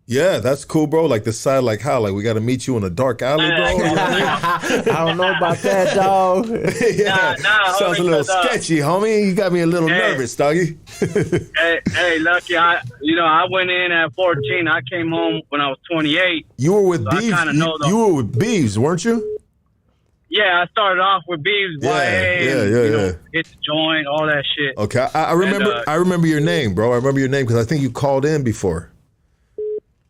S1: Yeah, that's cool, bro. Like the side, like how? Like we got to meet you in a dark alley, bro?
S3: I don't know about that, dog.
S1: Yeah, sounds a little sketchy, homie. You got me a little nervous, doggy.
S7: hey, Lucky, I went in at 14. I came home when I was 28.
S1: You were with Beeves. You were with Beeves, weren't you?
S7: Yeah, I started off with Beeves,
S1: yeah.
S7: Hit the joint, all that shit.
S1: Okay, I remember. I remember your name, bro. I remember your name because I think you called in before.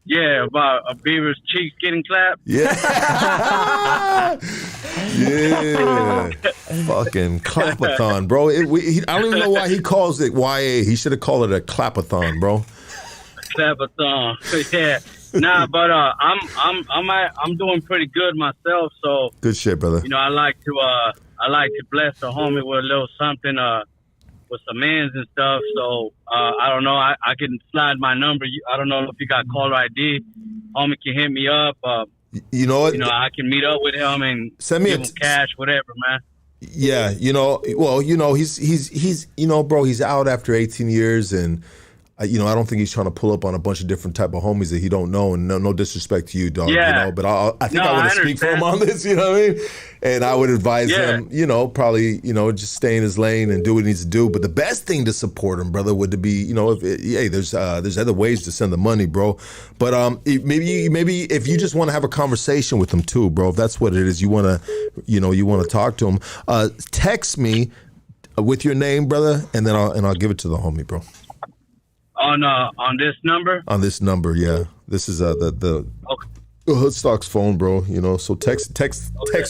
S7: Yeah, about a beaver's cheeks getting clapped.
S1: Yeah. Yeah. Fucking clapathon, bro. I don't even know why he calls it YA. He should have called it a clapathon, bro.
S7: Clapathon. Yeah. Nah, but I'm doing pretty good myself, so
S1: good shit, brother.
S7: You know, I like to bless the homie with a little something with some ends and stuff. So I don't know. I can slide my number. I don't know if you got caller ID. Homie can hit me up.
S1: You know what?
S7: You know, I can meet up with him and
S1: send me
S7: give him cash, whatever, man.
S1: Yeah, you know. Well, you know, he's you know, bro. He's out after 18 years, and you know, I don't think he's trying to pull up on a bunch of different type of homies that he don't know. And no disrespect to you, dog.
S7: Yeah.
S1: You know, but I think I would speak for him on this. You know what I mean? And I would advise him, you know, probably, you know, just stay in his lane and do what he needs to do. But the best thing to support him, brother, would to be, you know, there's other ways to send the money, bro. But maybe if you just want to have a conversation with him too, bro. If that's what it is, you want to talk to him. Text me with your name, brother, and then I'll give it to the homie, bro.
S7: On this number?
S1: On this number, yeah. This is the Hood Stocks phone, bro. You know, so text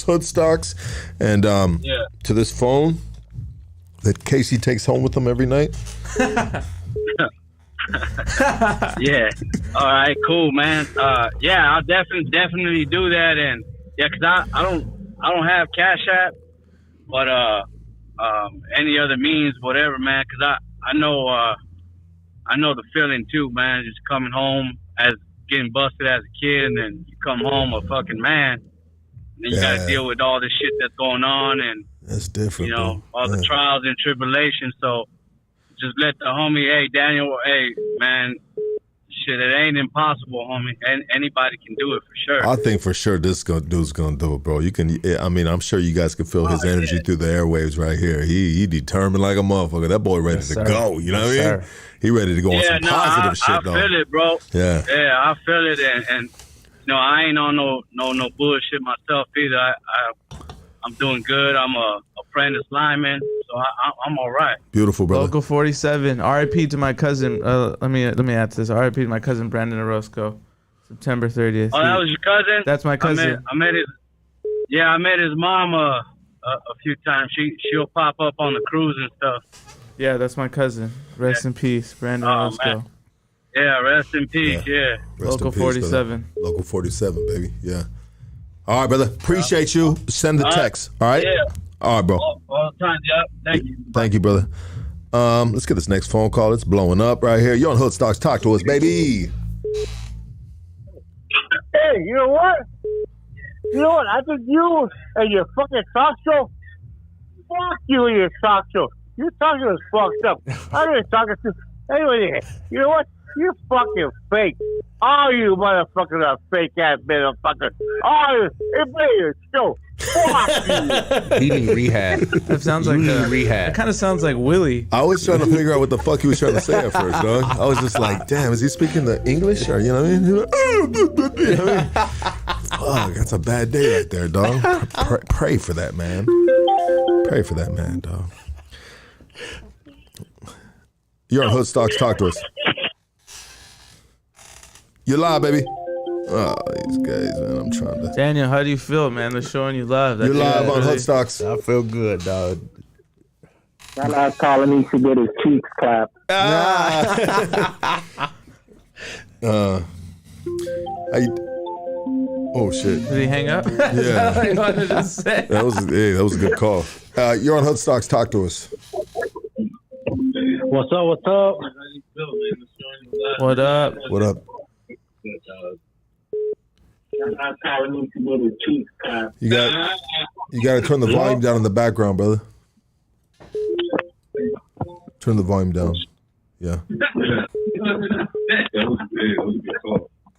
S1: Hood Stocks and to this phone that Casey takes home with him every night.
S7: Yeah. All right. Cool, man. Yeah, I'll definitely do that. And yeah, cause I don't have Cash App, but any other means, whatever, man. Cause I know the feeling too, man. Just coming home as getting busted as a kid, and then you come home a fucking man. And then you got to deal with all this shit that's going on, and
S1: that's different.
S7: You know, all the trials and tribulations. So just let the homie, hey Daniel, hey man, shit, it ain't impossible, homie. And anybody can do it for sure.
S1: I think for sure this dude's gonna do it, bro. You can. I mean, I'm sure you guys can feel his energy through the airwaves right here. He determined like a motherfucker. That boy ready to go. You know what I mean? He ready to go on some positive shit, though.
S7: I feel it, bro.
S1: Yeah,
S7: I feel it, and you know, I ain't on no bullshit myself either. I'm doing good. I'm a apprentice lineman, so I'm all right.
S1: Beautiful, brother.
S2: Local 47. R.I.P. to my cousin. Let me add to this. R.I.P. to my cousin Brandon Orozco. September 30th.
S7: Oh, that was your cousin?
S2: That's my cousin.
S7: I met his mom a few times. She'll pop up on the cruise and stuff.
S2: Yeah, that's my cousin. Rest in peace, Brandon Orozco.
S7: Man. Yeah, rest in peace. Yeah.
S2: Local 47.
S1: Local 47, baby. Yeah. All right, brother. Appreciate you. Send the text. All right?
S7: Yeah.
S1: All right, bro.
S7: All the time, yeah. Thank you.
S1: Thank you, brother. Let's get this next phone call. It's blowing up right here. You're on Hood Stocks. Talk to us, baby.
S8: Hey, you know what? I think you and your fucking talk show, fuck you and your talk show. Your talk show is fucked up. I didn't talk to anyway. You know what? You're fucking fake. All you motherfuckers are fake ass motherfuckers. All you, it made your show. Fuck you.
S3: He need rehab.
S2: That sounds like
S3: rehab.
S2: That kind of sounds like Willie.
S1: I was trying to figure out what the fuck he was trying to say at first, dog. I was just like, damn, is he speaking the English or you know what I mean? You know what I mean? Fuck, that's a bad day right there, dog. Pray for that man. Pray for that man, dog. You're on Hood Stocks. Talk to us. You're live, baby. Oh, these guys, man. I'm trying to.
S2: Daniel, how do you feel, man? They're showing you love.
S1: You're live on Hood Stocks.
S3: I feel good, dog.
S8: That last caller needs to get his cheeks clapped.
S1: Oh shit!
S2: Did he hang up?
S1: Yeah.
S2: I wanted to say.
S1: That was a good call. You're on Hood Stocks. Talk to us.
S8: What's up? What's up?
S2: What up?
S1: What up? You got to turn the volume down in the background, brother. Turn the volume down. Yeah.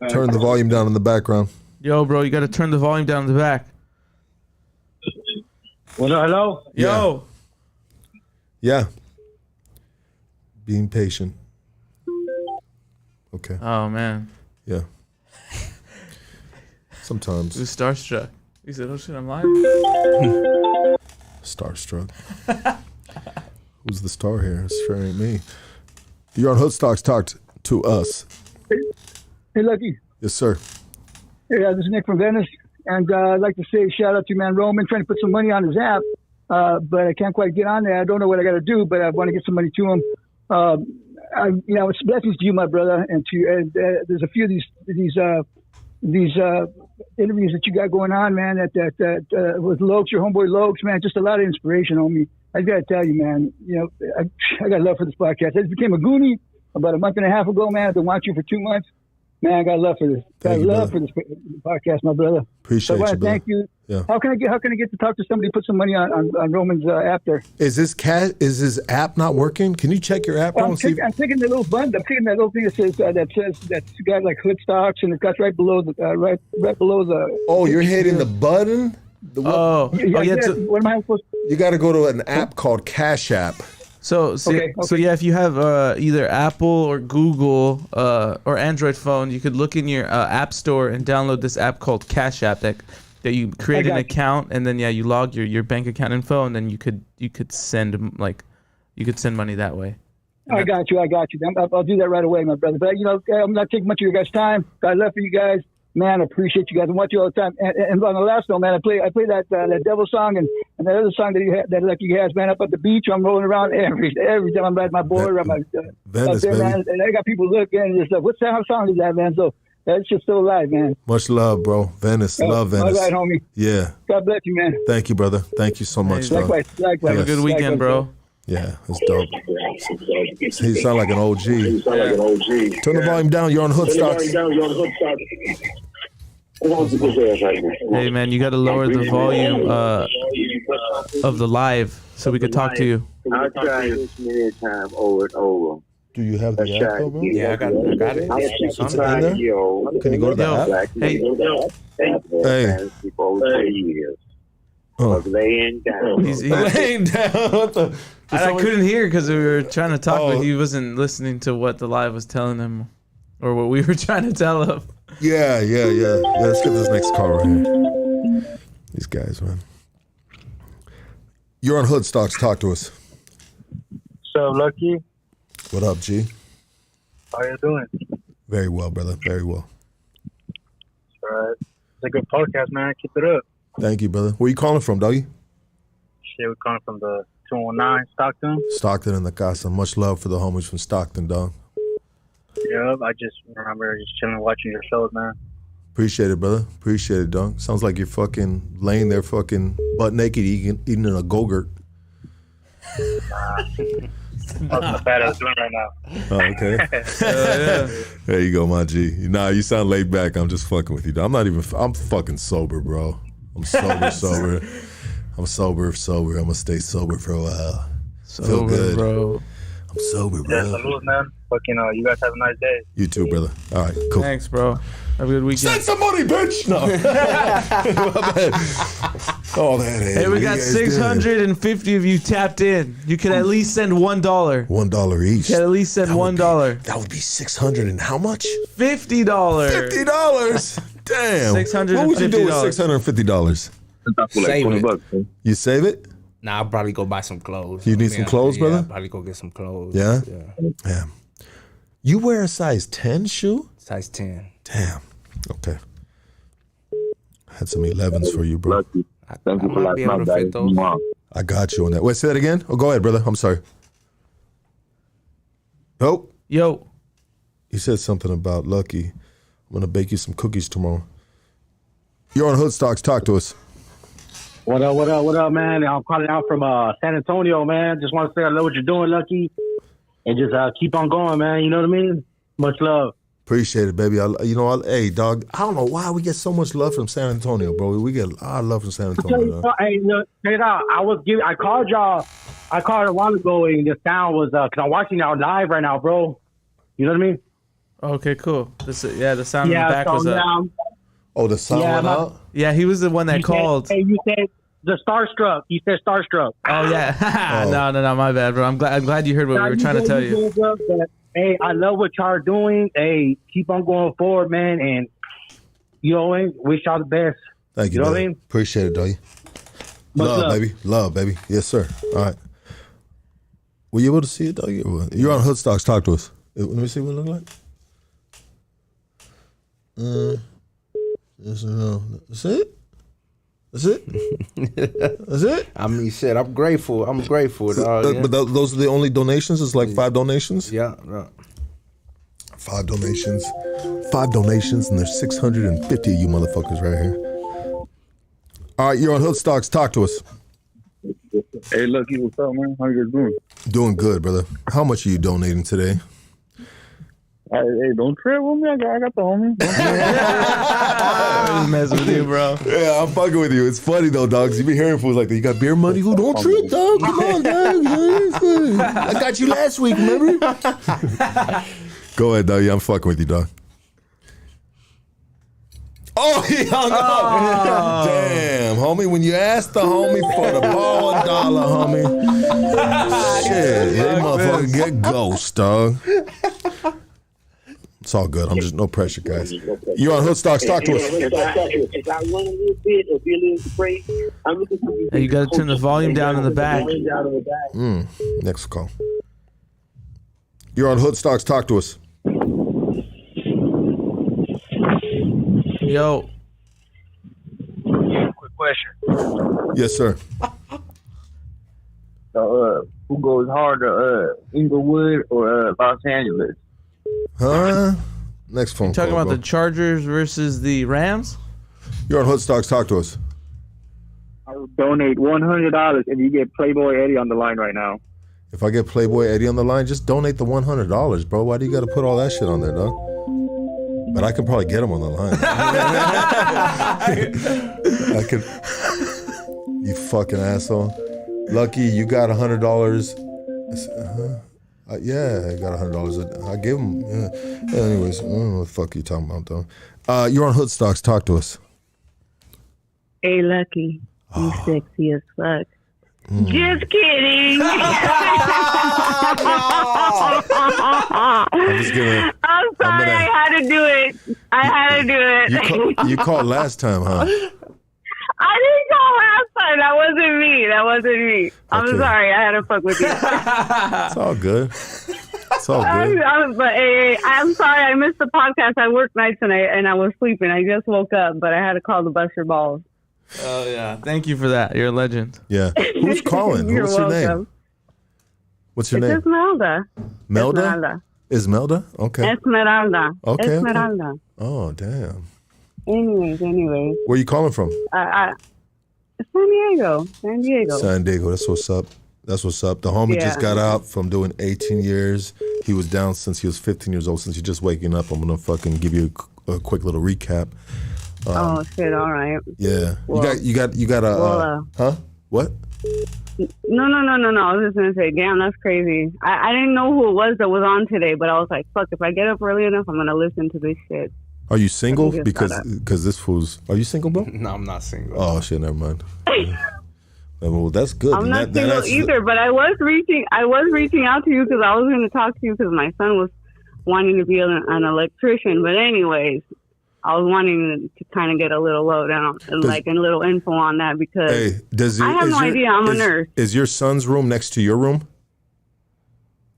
S1: Turn the volume down in the background.
S2: Yo, bro, you got to turn the volume down in the back.
S8: What? Hello?
S2: Yo.
S1: Yeah. Being patient. Okay.
S2: Oh, man.
S1: Yeah. Sometimes.
S2: He was starstruck. He said, oh, shit, I'm live?
S1: Starstruck. Who's the star here? It sure ain't me. You're on Hood Stocks. Talk to us.
S8: Hey, Lucky.
S1: Yes, sir.
S8: Hey, this is Nick from Venice. And I'd like to say shout out to man Roman trying to put some money on his app. But I can't quite get on there. I don't know what I got to do, but I want to get some money to him. It's blessings to you, my brother, and there's a few of these interviews that you got going on, man. That with Lokes, your homeboy Lokes, man, just a lot of inspiration on me. I got to tell you, man. I got love for this podcast. I just became a Goonie about a month and a half ago, man. I've been watching you for 2 months. Man, I got love for this. Got love for this podcast, my brother.
S1: Appreciate
S8: you,
S1: brother.
S8: Thank you.
S1: Yeah.
S8: How can I get to talk to somebody? Put some money on Roman's app there.
S1: Is his app not working? Can you check your app?
S8: I'm taking the little button. I'm taking that little thing that says that's got like Hood Stocks, and it's got right below the right below the.
S1: Oh, you're hitting the button.
S2: Yeah.
S8: What am I supposed to?
S1: You got to go to an app called Cash App.
S2: So yeah, if you have either Apple or Google or Android phone, you could look in your app store and download this app called Cash App that you create an account, and then you log your bank account info, and then you could send money that way.
S8: I got you. I'll do that right away, my brother. But I'm not taking much of your guys' time. Got love for you guys. Man, I appreciate you guys. I watch you all the time. And on the last note, man, I play that devil song and that other song that Lucky has, man, up at the beach. I'm rolling around every time I'm riding my board.
S1: Venice,
S8: there, man, and I got people looking and stuff. What song is that, man? So that's just still alive, man.
S1: Much love, bro. Venice, love Venice.
S8: All right, homie.
S1: Yeah.
S8: God bless you, man.
S1: Thank you, brother. Thank you so much,
S8: Likewise.
S2: Have a good weekend, bro.
S1: Yeah, that's dope. He sound like an OG. Turn the volume down. You're on Hood Stocks.
S2: Hey, man, you got to lower the volume of the live so we could talk to you.
S9: I'll try this many times over and over.
S1: Do you have the app, though, bro?
S3: Yeah, I got it.
S1: It's in there? Can you go to the app?
S2: Hey.
S1: Oh.
S9: Laying down.
S2: He's
S1: Laying down. What the?
S2: I couldn't hear because we were trying to talk,
S1: Oh.
S2: but he wasn't listening to what the live was telling him or what we were trying to tell him.
S1: Yeah. Let's get this next call right here. These guys, man. You're on Hood Stocks. Talk to us.
S8: So, Lucky,
S1: What up, G?
S8: how you doing?
S1: Very well, brother. Very well.
S8: All right. It's a good podcast, man. Keep it up.
S1: Thank you, brother. Where you calling from, doggy?
S8: Shit, we're coming from the 219 Stockton.
S1: Stockton and the Casa. Much love for the homies from Stockton, dog.
S8: Yep, I just remember just chilling watching your shows, man.
S1: Appreciate it, brother. Appreciate it, dog. Sounds like you're fucking laying there fucking butt naked eating a Go-Gurt.
S8: That's not bad I was doing right now.
S1: Oh, okay. There you go, my G. Nah, you sound laid back. I'm just fucking with you, dog. I'm fucking sober, bro. I'm sober. I'm sober. I'm gonna stay sober for a while. Feel good,
S2: bro.
S1: I'm sober, bro.
S8: Yeah, salute, man. Fucking, you guys have a nice day.
S1: You too, brother. All right, cool.
S2: Thanks, bro. Have a good weekend.
S1: Send some money, bitch. No. Oh, that ain't.
S2: Hey, we got 650 of you tapped in. You can at least send $1.
S1: $1 each.
S2: You can at least send $1.
S1: That would be 600 and how much?
S2: $50.
S1: $50. Damn. What would you do with $650?
S3: Save it.
S1: You save it?
S3: Nah, I'll probably go buy some clothes.
S1: You need some clothes, brother?
S3: I'll probably go get some clothes.
S1: Yeah? Yeah. You wear a size 10 shoe?
S3: Size 10.
S1: Damn. Okay. Had some 11s for you, bro.
S3: I might be able to fit those.
S1: I got you on that. Wait, say that again? Oh, go ahead, brother. I'm sorry. Oh.
S2: Yo.
S1: You said something about Lucky. I'm going to bake you some cookies tomorrow. You're on Hood Stocks. Talk to us.
S10: What up, man? I'm calling out from San Antonio, man. Just want to say I love what you're doing, Lucky. And just keep on going, man. You know what I mean? Much love.
S1: Appreciate it, baby. Hey, dog, I don't know why we get so much love from San Antonio, bro. We get a lot of love from San Antonio.
S10: Hey, look, check it out. I called y'all. I called a while ago, and the sound was, because I'm watching y'all live right now, bro. You know what I mean?
S2: Okay, cool. The sound in the back was up.
S1: Oh, the sound went out?
S2: Yeah, he was the one that called.
S10: You said the Starstruck. You said Starstruck.
S2: Oh, yeah. No, my bad, bro. I'm glad you heard what we were trying to tell you.
S10: Hey, I love what y'all are doing. Hey, keep on going forward, man. And, wish y'all the best.
S1: Thank you,
S10: know
S1: brother.
S10: what I mean?
S1: Appreciate it, doggy. Love, baby. Love, baby. Yes, sir. All right. Were you able to see it, doggy? You're on Hood Stocks. Talk to us. Let me see what it look like. Yes or no? That's it? That's it? That's it?
S3: I mean, shit, I'm grateful. Dog,
S1: But those are the only donations? It's like 5 donations?
S3: Yeah.
S1: 5 donations. 5 donations, and there's 650 of you motherfuckers right here. All right, you're on Hood Stocks. Talk to us.
S6: Hey, Lucky, what's up, man? How you guys doing?
S1: Doing good, brother. How much are you donating today?
S6: Hey, don't trip with me. I got the homie.
S2: I'm just messing with you, bro.
S1: Yeah, I'm fucking with you. It's funny though, dogs. You be hearing fools like that. You got beer money? Who don't trip, dog? Come on, dog. I got you last week, remember? Go ahead, dog. Yeah, I'm fucking with you, dog. Oh, he hung up. Damn, homie. When you ask the homie for the ball $1, homie. Shit, they motherfucker get ghost, dog. It's all good. I'm just no pressure, guys. You're on Hood Stocks. Talk to us.
S9: If I run a little bit or be a little crazy, I'm looking for you.
S2: Hey, you got to turn the volume down in the back.
S1: Next call. You're on Hood Stocks. Talk to us.
S2: Yo.
S8: Quick question.
S1: Yes, sir.
S6: Who goes harder, Inglewood or Los Angeles?
S1: Huh? Next phone
S2: Talking
S1: call,
S2: about
S1: bro.
S2: the Chargers versus the Rams?
S1: You're on Hood Stocks. Talk to us.
S8: I will donate $100 if you get Playboy Eddie on the line right now.
S1: If I get Playboy Eddie on the line, just donate the $100, bro. Why do you got to put all that shit on there, dog? But I can probably get him on the line. I could. You fucking asshole. Lucky, you got $100. Yeah, I got $100. I gave him. Yeah. Anyways, I don't know what the fuck you talking about though. You're on Hood Stocks. Talk to us.
S11: Hey, Lucky, you sexy as fuck. Just kidding.
S1: I'm just gonna.
S11: I'm sorry, I had to do it.
S1: You called last time, huh?
S11: I didn't call last time. That wasn't me. I'm
S1: Okay.
S11: sorry. I had to fuck with you.
S1: It's all good. It's all good.
S11: I'm sorry. I missed the podcast. I worked nights and I was sleeping. I just woke up, but I had to call to bust your balls.
S2: Oh yeah, thank you for that. You're a legend.
S1: Yeah. Who's calling?
S11: You're
S1: What's your name?
S11: welcome.
S1: What's your
S11: It's
S1: name?
S11: Esmeralda.
S1: Melda? Esmeralda? Okay.
S11: Esmeralda.
S1: Okay.
S11: Esmeralda.
S1: Oh, damn.
S11: Anyways.
S1: Where you calling from?
S11: San Diego.
S1: San Diego. That's what's up. The homie just got out from doing 18 years. He was down since he was 15 years old. Since you're just waking up, I'm gonna fucking give you a quick little recap.
S11: Oh shit! All right.
S1: Yeah.
S11: Well,
S1: you got a huh? What?
S11: No. I was just gonna say, damn, that's crazy. I didn't know who it was that was on today, but I was like, fuck, if I get up early enough, I'm gonna listen to this shit.
S1: Are you single?
S11: just
S1: Because this fool's. Are you single, bro?
S3: No, I'm not single.
S1: Oh shit! Never mind. Well, that's good.
S11: I'm not single either, but I was reaching out to you because I was going to talk to you because my son was wanting to be an electrician. But anyways, I was wanting to kind of get a little lowdown, like a little info on that because I have no idea. I'm a nurse.
S1: Is your son's room next to your room?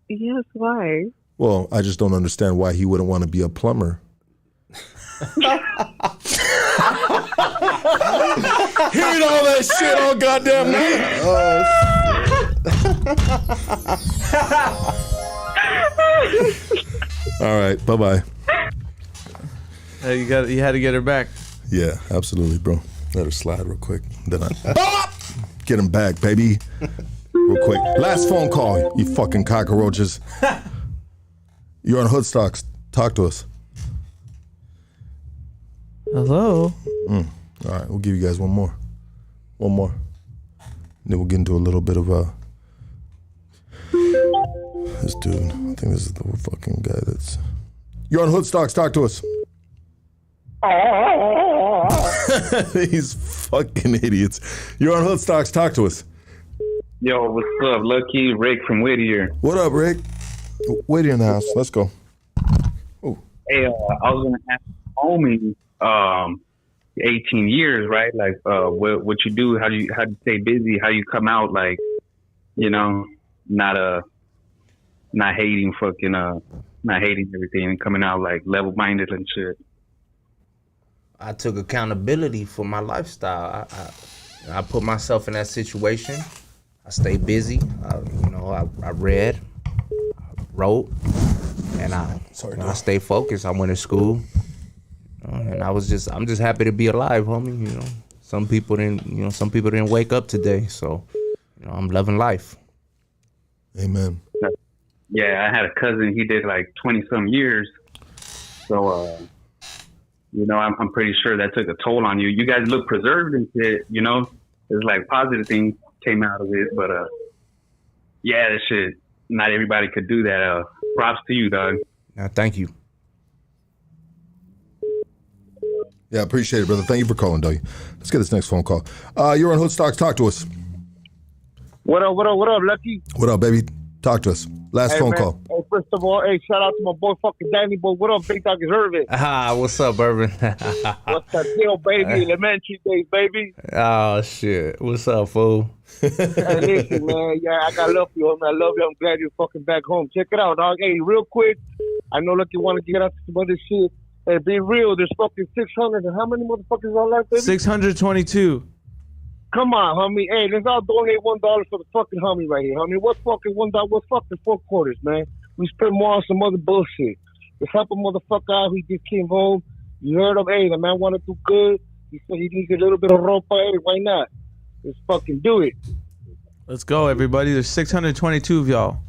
S11: Yes. Why?
S1: Well, I just don't understand why he wouldn't want to be a plumber. Hearing all that shit all goddamn night. All right, bye bye.
S2: You had to get her back.
S1: Yeah, absolutely, bro. Let her slide real quick. Then I get him back, baby. Real quick. Last phone call, you fucking cockroaches. You're on Hood Stocks. Talk to us.
S2: Hello.
S1: All right, we'll give you guys one more. Then we'll get into a little bit of this dude. I think this is the fucking guy that's. You're on Hood Stocks. Talk to us. These fucking idiots. You're on Hood Stocks. Talk to us.
S6: Yo, what's up, Lucky? Rick from Whittier.
S1: What up, Rick? Whittier in the house. Let's go.
S6: Hey, I was gonna ask homie. 18 years, right? Like, what you do? How do you stay busy? How you come out? Like, you know, not hating everything and coming out like level-minded and shit.
S3: I took accountability for my lifestyle. I put myself in that situation. I stayed busy. I read, I wrote, and I stayed focused. I went to school. And I'm just happy to be alive, homie. You know, some people didn't wake up today, so I'm loving life.
S1: Amen.
S6: Yeah, I had a cousin. He did like 20-some years, so I'm pretty sure that took a toll on you. You guys look preserved and shit. You know, there's like positive things came out of it, but yeah, that shit. Not everybody could do that. Props to you, dog.
S3: Thank you.
S1: Yeah, appreciate it, brother. Thank you for calling, Dougie. Let's get this next phone call. You're on Hood Stocks. Talk to us.
S8: What up, Lucky?
S1: What up, baby? Talk to us. Last phone call.
S8: Hey, first of all, shout out to my boy fucking Danny Boy. What up, Big Dog Irvin?
S3: What's up, Urban?
S8: What's that deal, baby? Elementary days, baby.
S3: Oh, shit. What's up, fool?
S8: Hey, listen, man. Yeah, I got love for you, homie. I love you. I'm glad you're fucking back home. Check it out, dog. Hey, real quick. I know, Lucky, want to get out to some other shit. Hey, be real. There's fucking 600. And how many motherfuckers are left, baby?
S2: 622.
S8: Come on, homie. Hey, let's all donate $1 for the fucking homie right here, homie. What's fucking $1? What's fucking 4 quarters, man? We spend more on some other bullshit. Let's help a motherfucker out. He just came home. You heard him. Hey, the man want to do good. He said he needs a little bit of ropa. Hey, why not? Let's fucking do it.
S2: Let's go, everybody. There's 622 of y'all.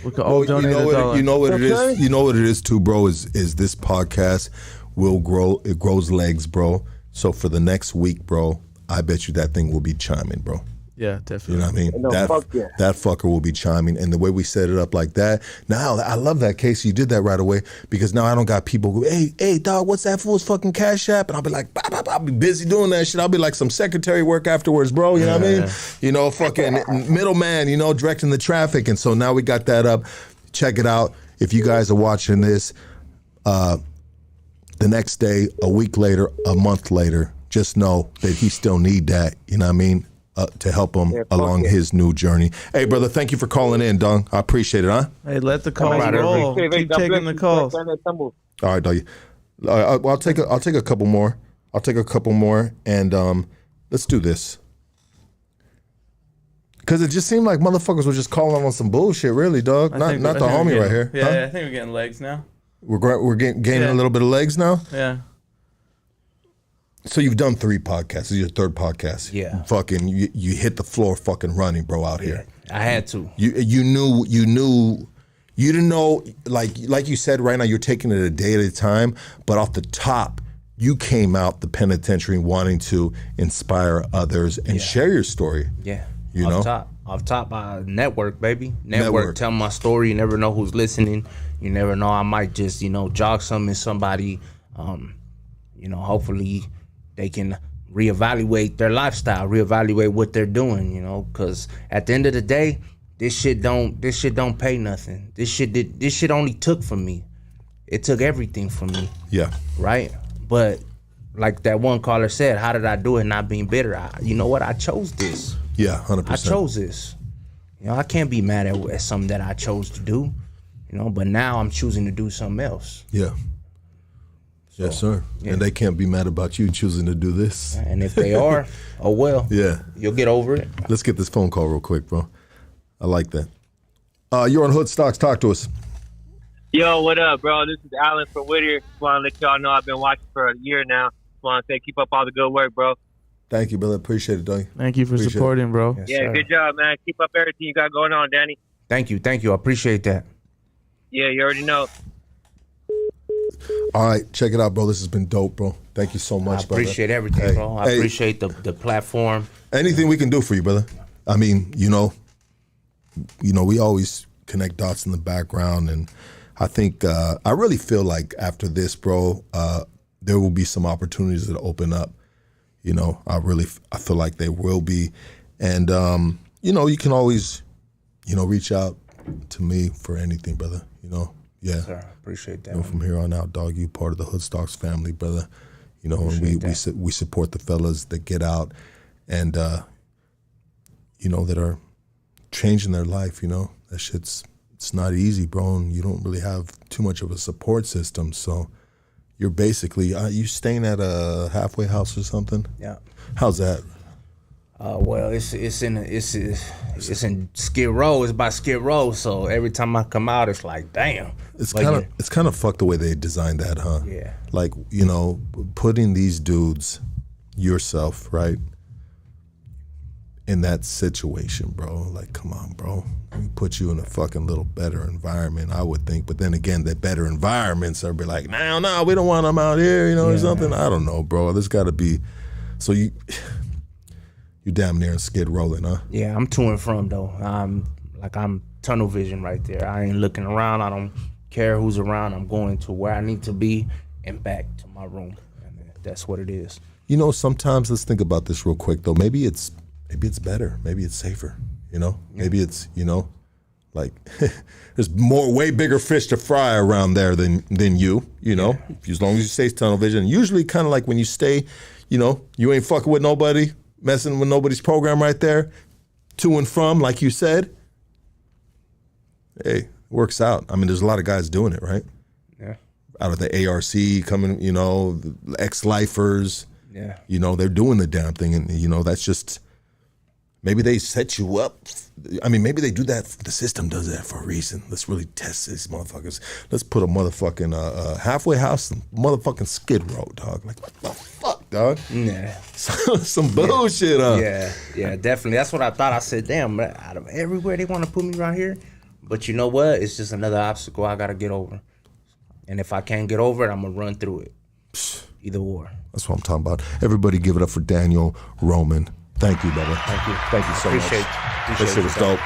S2: We can all donate $1.
S1: You know what it is. You know what it is too, bro. Is this podcast will grow? It grows legs, bro. So for the next week, bro, I bet you that thing will be chiming, bro.
S2: Yeah, definitely.
S1: You know what I mean?
S8: No, fuck yeah.
S1: That fucker will be chiming. And the way we set it up like that, now I love that case. You did that right away because now I don't got people who, hey, dog, what's that fool's fucking Cash App? And I'll be like, bah, bah, bah, I'll be busy doing that shit. I'll be like some secretary work afterwards, bro. You know what I mean? You know, fucking middleman, you know, directing the traffic. And so now we got that up. Check it out. If you guys are watching this, the next day, a week later, a month later, just know that he still need that, you know what I mean, to help him along his new journey. Hey, brother, thank you for calling in, Dong. I appreciate it, huh?
S2: Hey, let the calls roll. Keep taking the calls.
S1: All right, doggy. Well, I'll take a couple more. I'll take a couple more, and let's do this. Because it just seemed like motherfuckers were just calling on some bullshit, really, dog. Not the homie right here.
S2: Yeah,
S1: huh?
S2: I think we're getting legs now.
S1: We're gaining a little bit of legs now?
S2: Yeah.
S1: So you've done 3 podcasts. This is your 3rd podcast.
S3: Yeah.
S1: Fucking, you hit the floor fucking running, bro, out here.
S3: I had to.
S1: You didn't know, like you said right now, you're taking it a day at a time, but off the top, you came out the penitentiary wanting to inspire others and share your story.
S3: Yeah.
S1: You know?
S3: Off top, network, baby. Network. Tell my story. You never know who's listening. You never know. I might just, jog something in somebody. Hopefully they can reevaluate their lifestyle, reevaluate what they're doing, because at the end of the day, this shit don't pay nothing. This shit only took from me. It took everything from me.
S1: Yeah.
S3: Right? But like that one caller said, how did I do it not being bitter? You know what? I chose this.
S1: Yeah, 100%.
S3: I chose this. I can't be mad at something that I chose to do, but now I'm choosing to do something else.
S1: Yeah. Yes, sir. Yeah. And they can't be mad about you choosing to do this.
S3: And if they are, oh well.
S1: Yeah.
S3: You'll get over it.
S1: Let's get this phone call real quick, bro. I like that. You're on Hood Stocks. Talk to us.
S12: Yo, what up, bro? This is Alan from Whittier. Just want to let y'all know I've been watching for a year now. Just want to say keep up all the good work, bro.
S1: Thank you, brother. Appreciate it, Dougie.
S2: Thank you for supporting, bro.
S3: Yes,
S12: yeah,
S3: sir.
S12: Good job, man. Keep up everything you got going on, Danny.
S3: Thank you. I appreciate that.
S12: Yeah, you already know.
S1: All right, check it out, bro. This has been dope, bro. Thank you so much, brother.
S3: I appreciate everything, bro. I appreciate the platform.
S1: Anything we can do for you, brother. I mean, we always connect dots in the background, and I think I really feel like after this, bro, there will be some opportunities that open up. I feel like they will be, and you can always, reach out to me for anything, brother. Yeah.
S3: Sir, I appreciate that.
S1: From here on out, dog, you part of the Hood Stocks family, brother. And we support the fellas that get out and that are changing their life. That shit's it's not easy, bro, and you don't really have too much of a support system. So you're basically you staying at a halfway house or something?
S3: Yeah.
S1: How's that?
S3: Well, it's in Skid Row. It's by Skid Row. So every time I come out, it's like, damn.
S1: It's kind of fucked the way they designed that, huh?
S3: Yeah.
S1: Like, putting these dudes, yourself, right, in that situation, bro. Like, come on, bro. We put you in a fucking little better environment, I would think. But then again, the better environments are be like, no, we don't want them out here, or something. I don't know, bro. There's got to be. So you damn near in Skid Rolling, huh?
S3: Yeah, I'm to and from though. I'm tunnel vision right there. I ain't looking around. I don't care who's around. I'm going to where I need to be and back to my room. And that's what it is.
S1: Sometimes let's think about this real quick though. Maybe it's better. Maybe it's safer. Maybe it's like there's way bigger fish to fry around there than you. As long as you stay tunnel vision. Usually, kind of like when you stay, you ain't fucking with nobody. Messing with nobody's program right there, to and from, like you said. Hey, it works out. I mean, there's a lot of guys doing it, right?
S3: Yeah.
S1: Out of the ARC coming, the ex-lifers.
S3: Yeah.
S1: They're doing the damn thing, and that's just maybe they set you up. I mean, maybe they do that. The system does that for a reason. Let's really test these motherfuckers. Let's put a motherfucking halfway house in motherfucking Skid Row, dog. Like, what the fuck, dog?
S3: Yeah.
S1: Some bullshit, huh?
S3: Yeah, definitely. That's what I thought. I said, damn, out of everywhere they want to put me right here. But you know what? It's just another obstacle I got to get over. And if I can't get over it, I'm going to run through it. Either or.
S1: That's what I'm talking about. Everybody give it up for Daniel Roman Thank you, brother.
S3: Thank you.
S1: Thank you so
S3: Appreciate
S1: much.
S3: you.
S1: This shit was dope.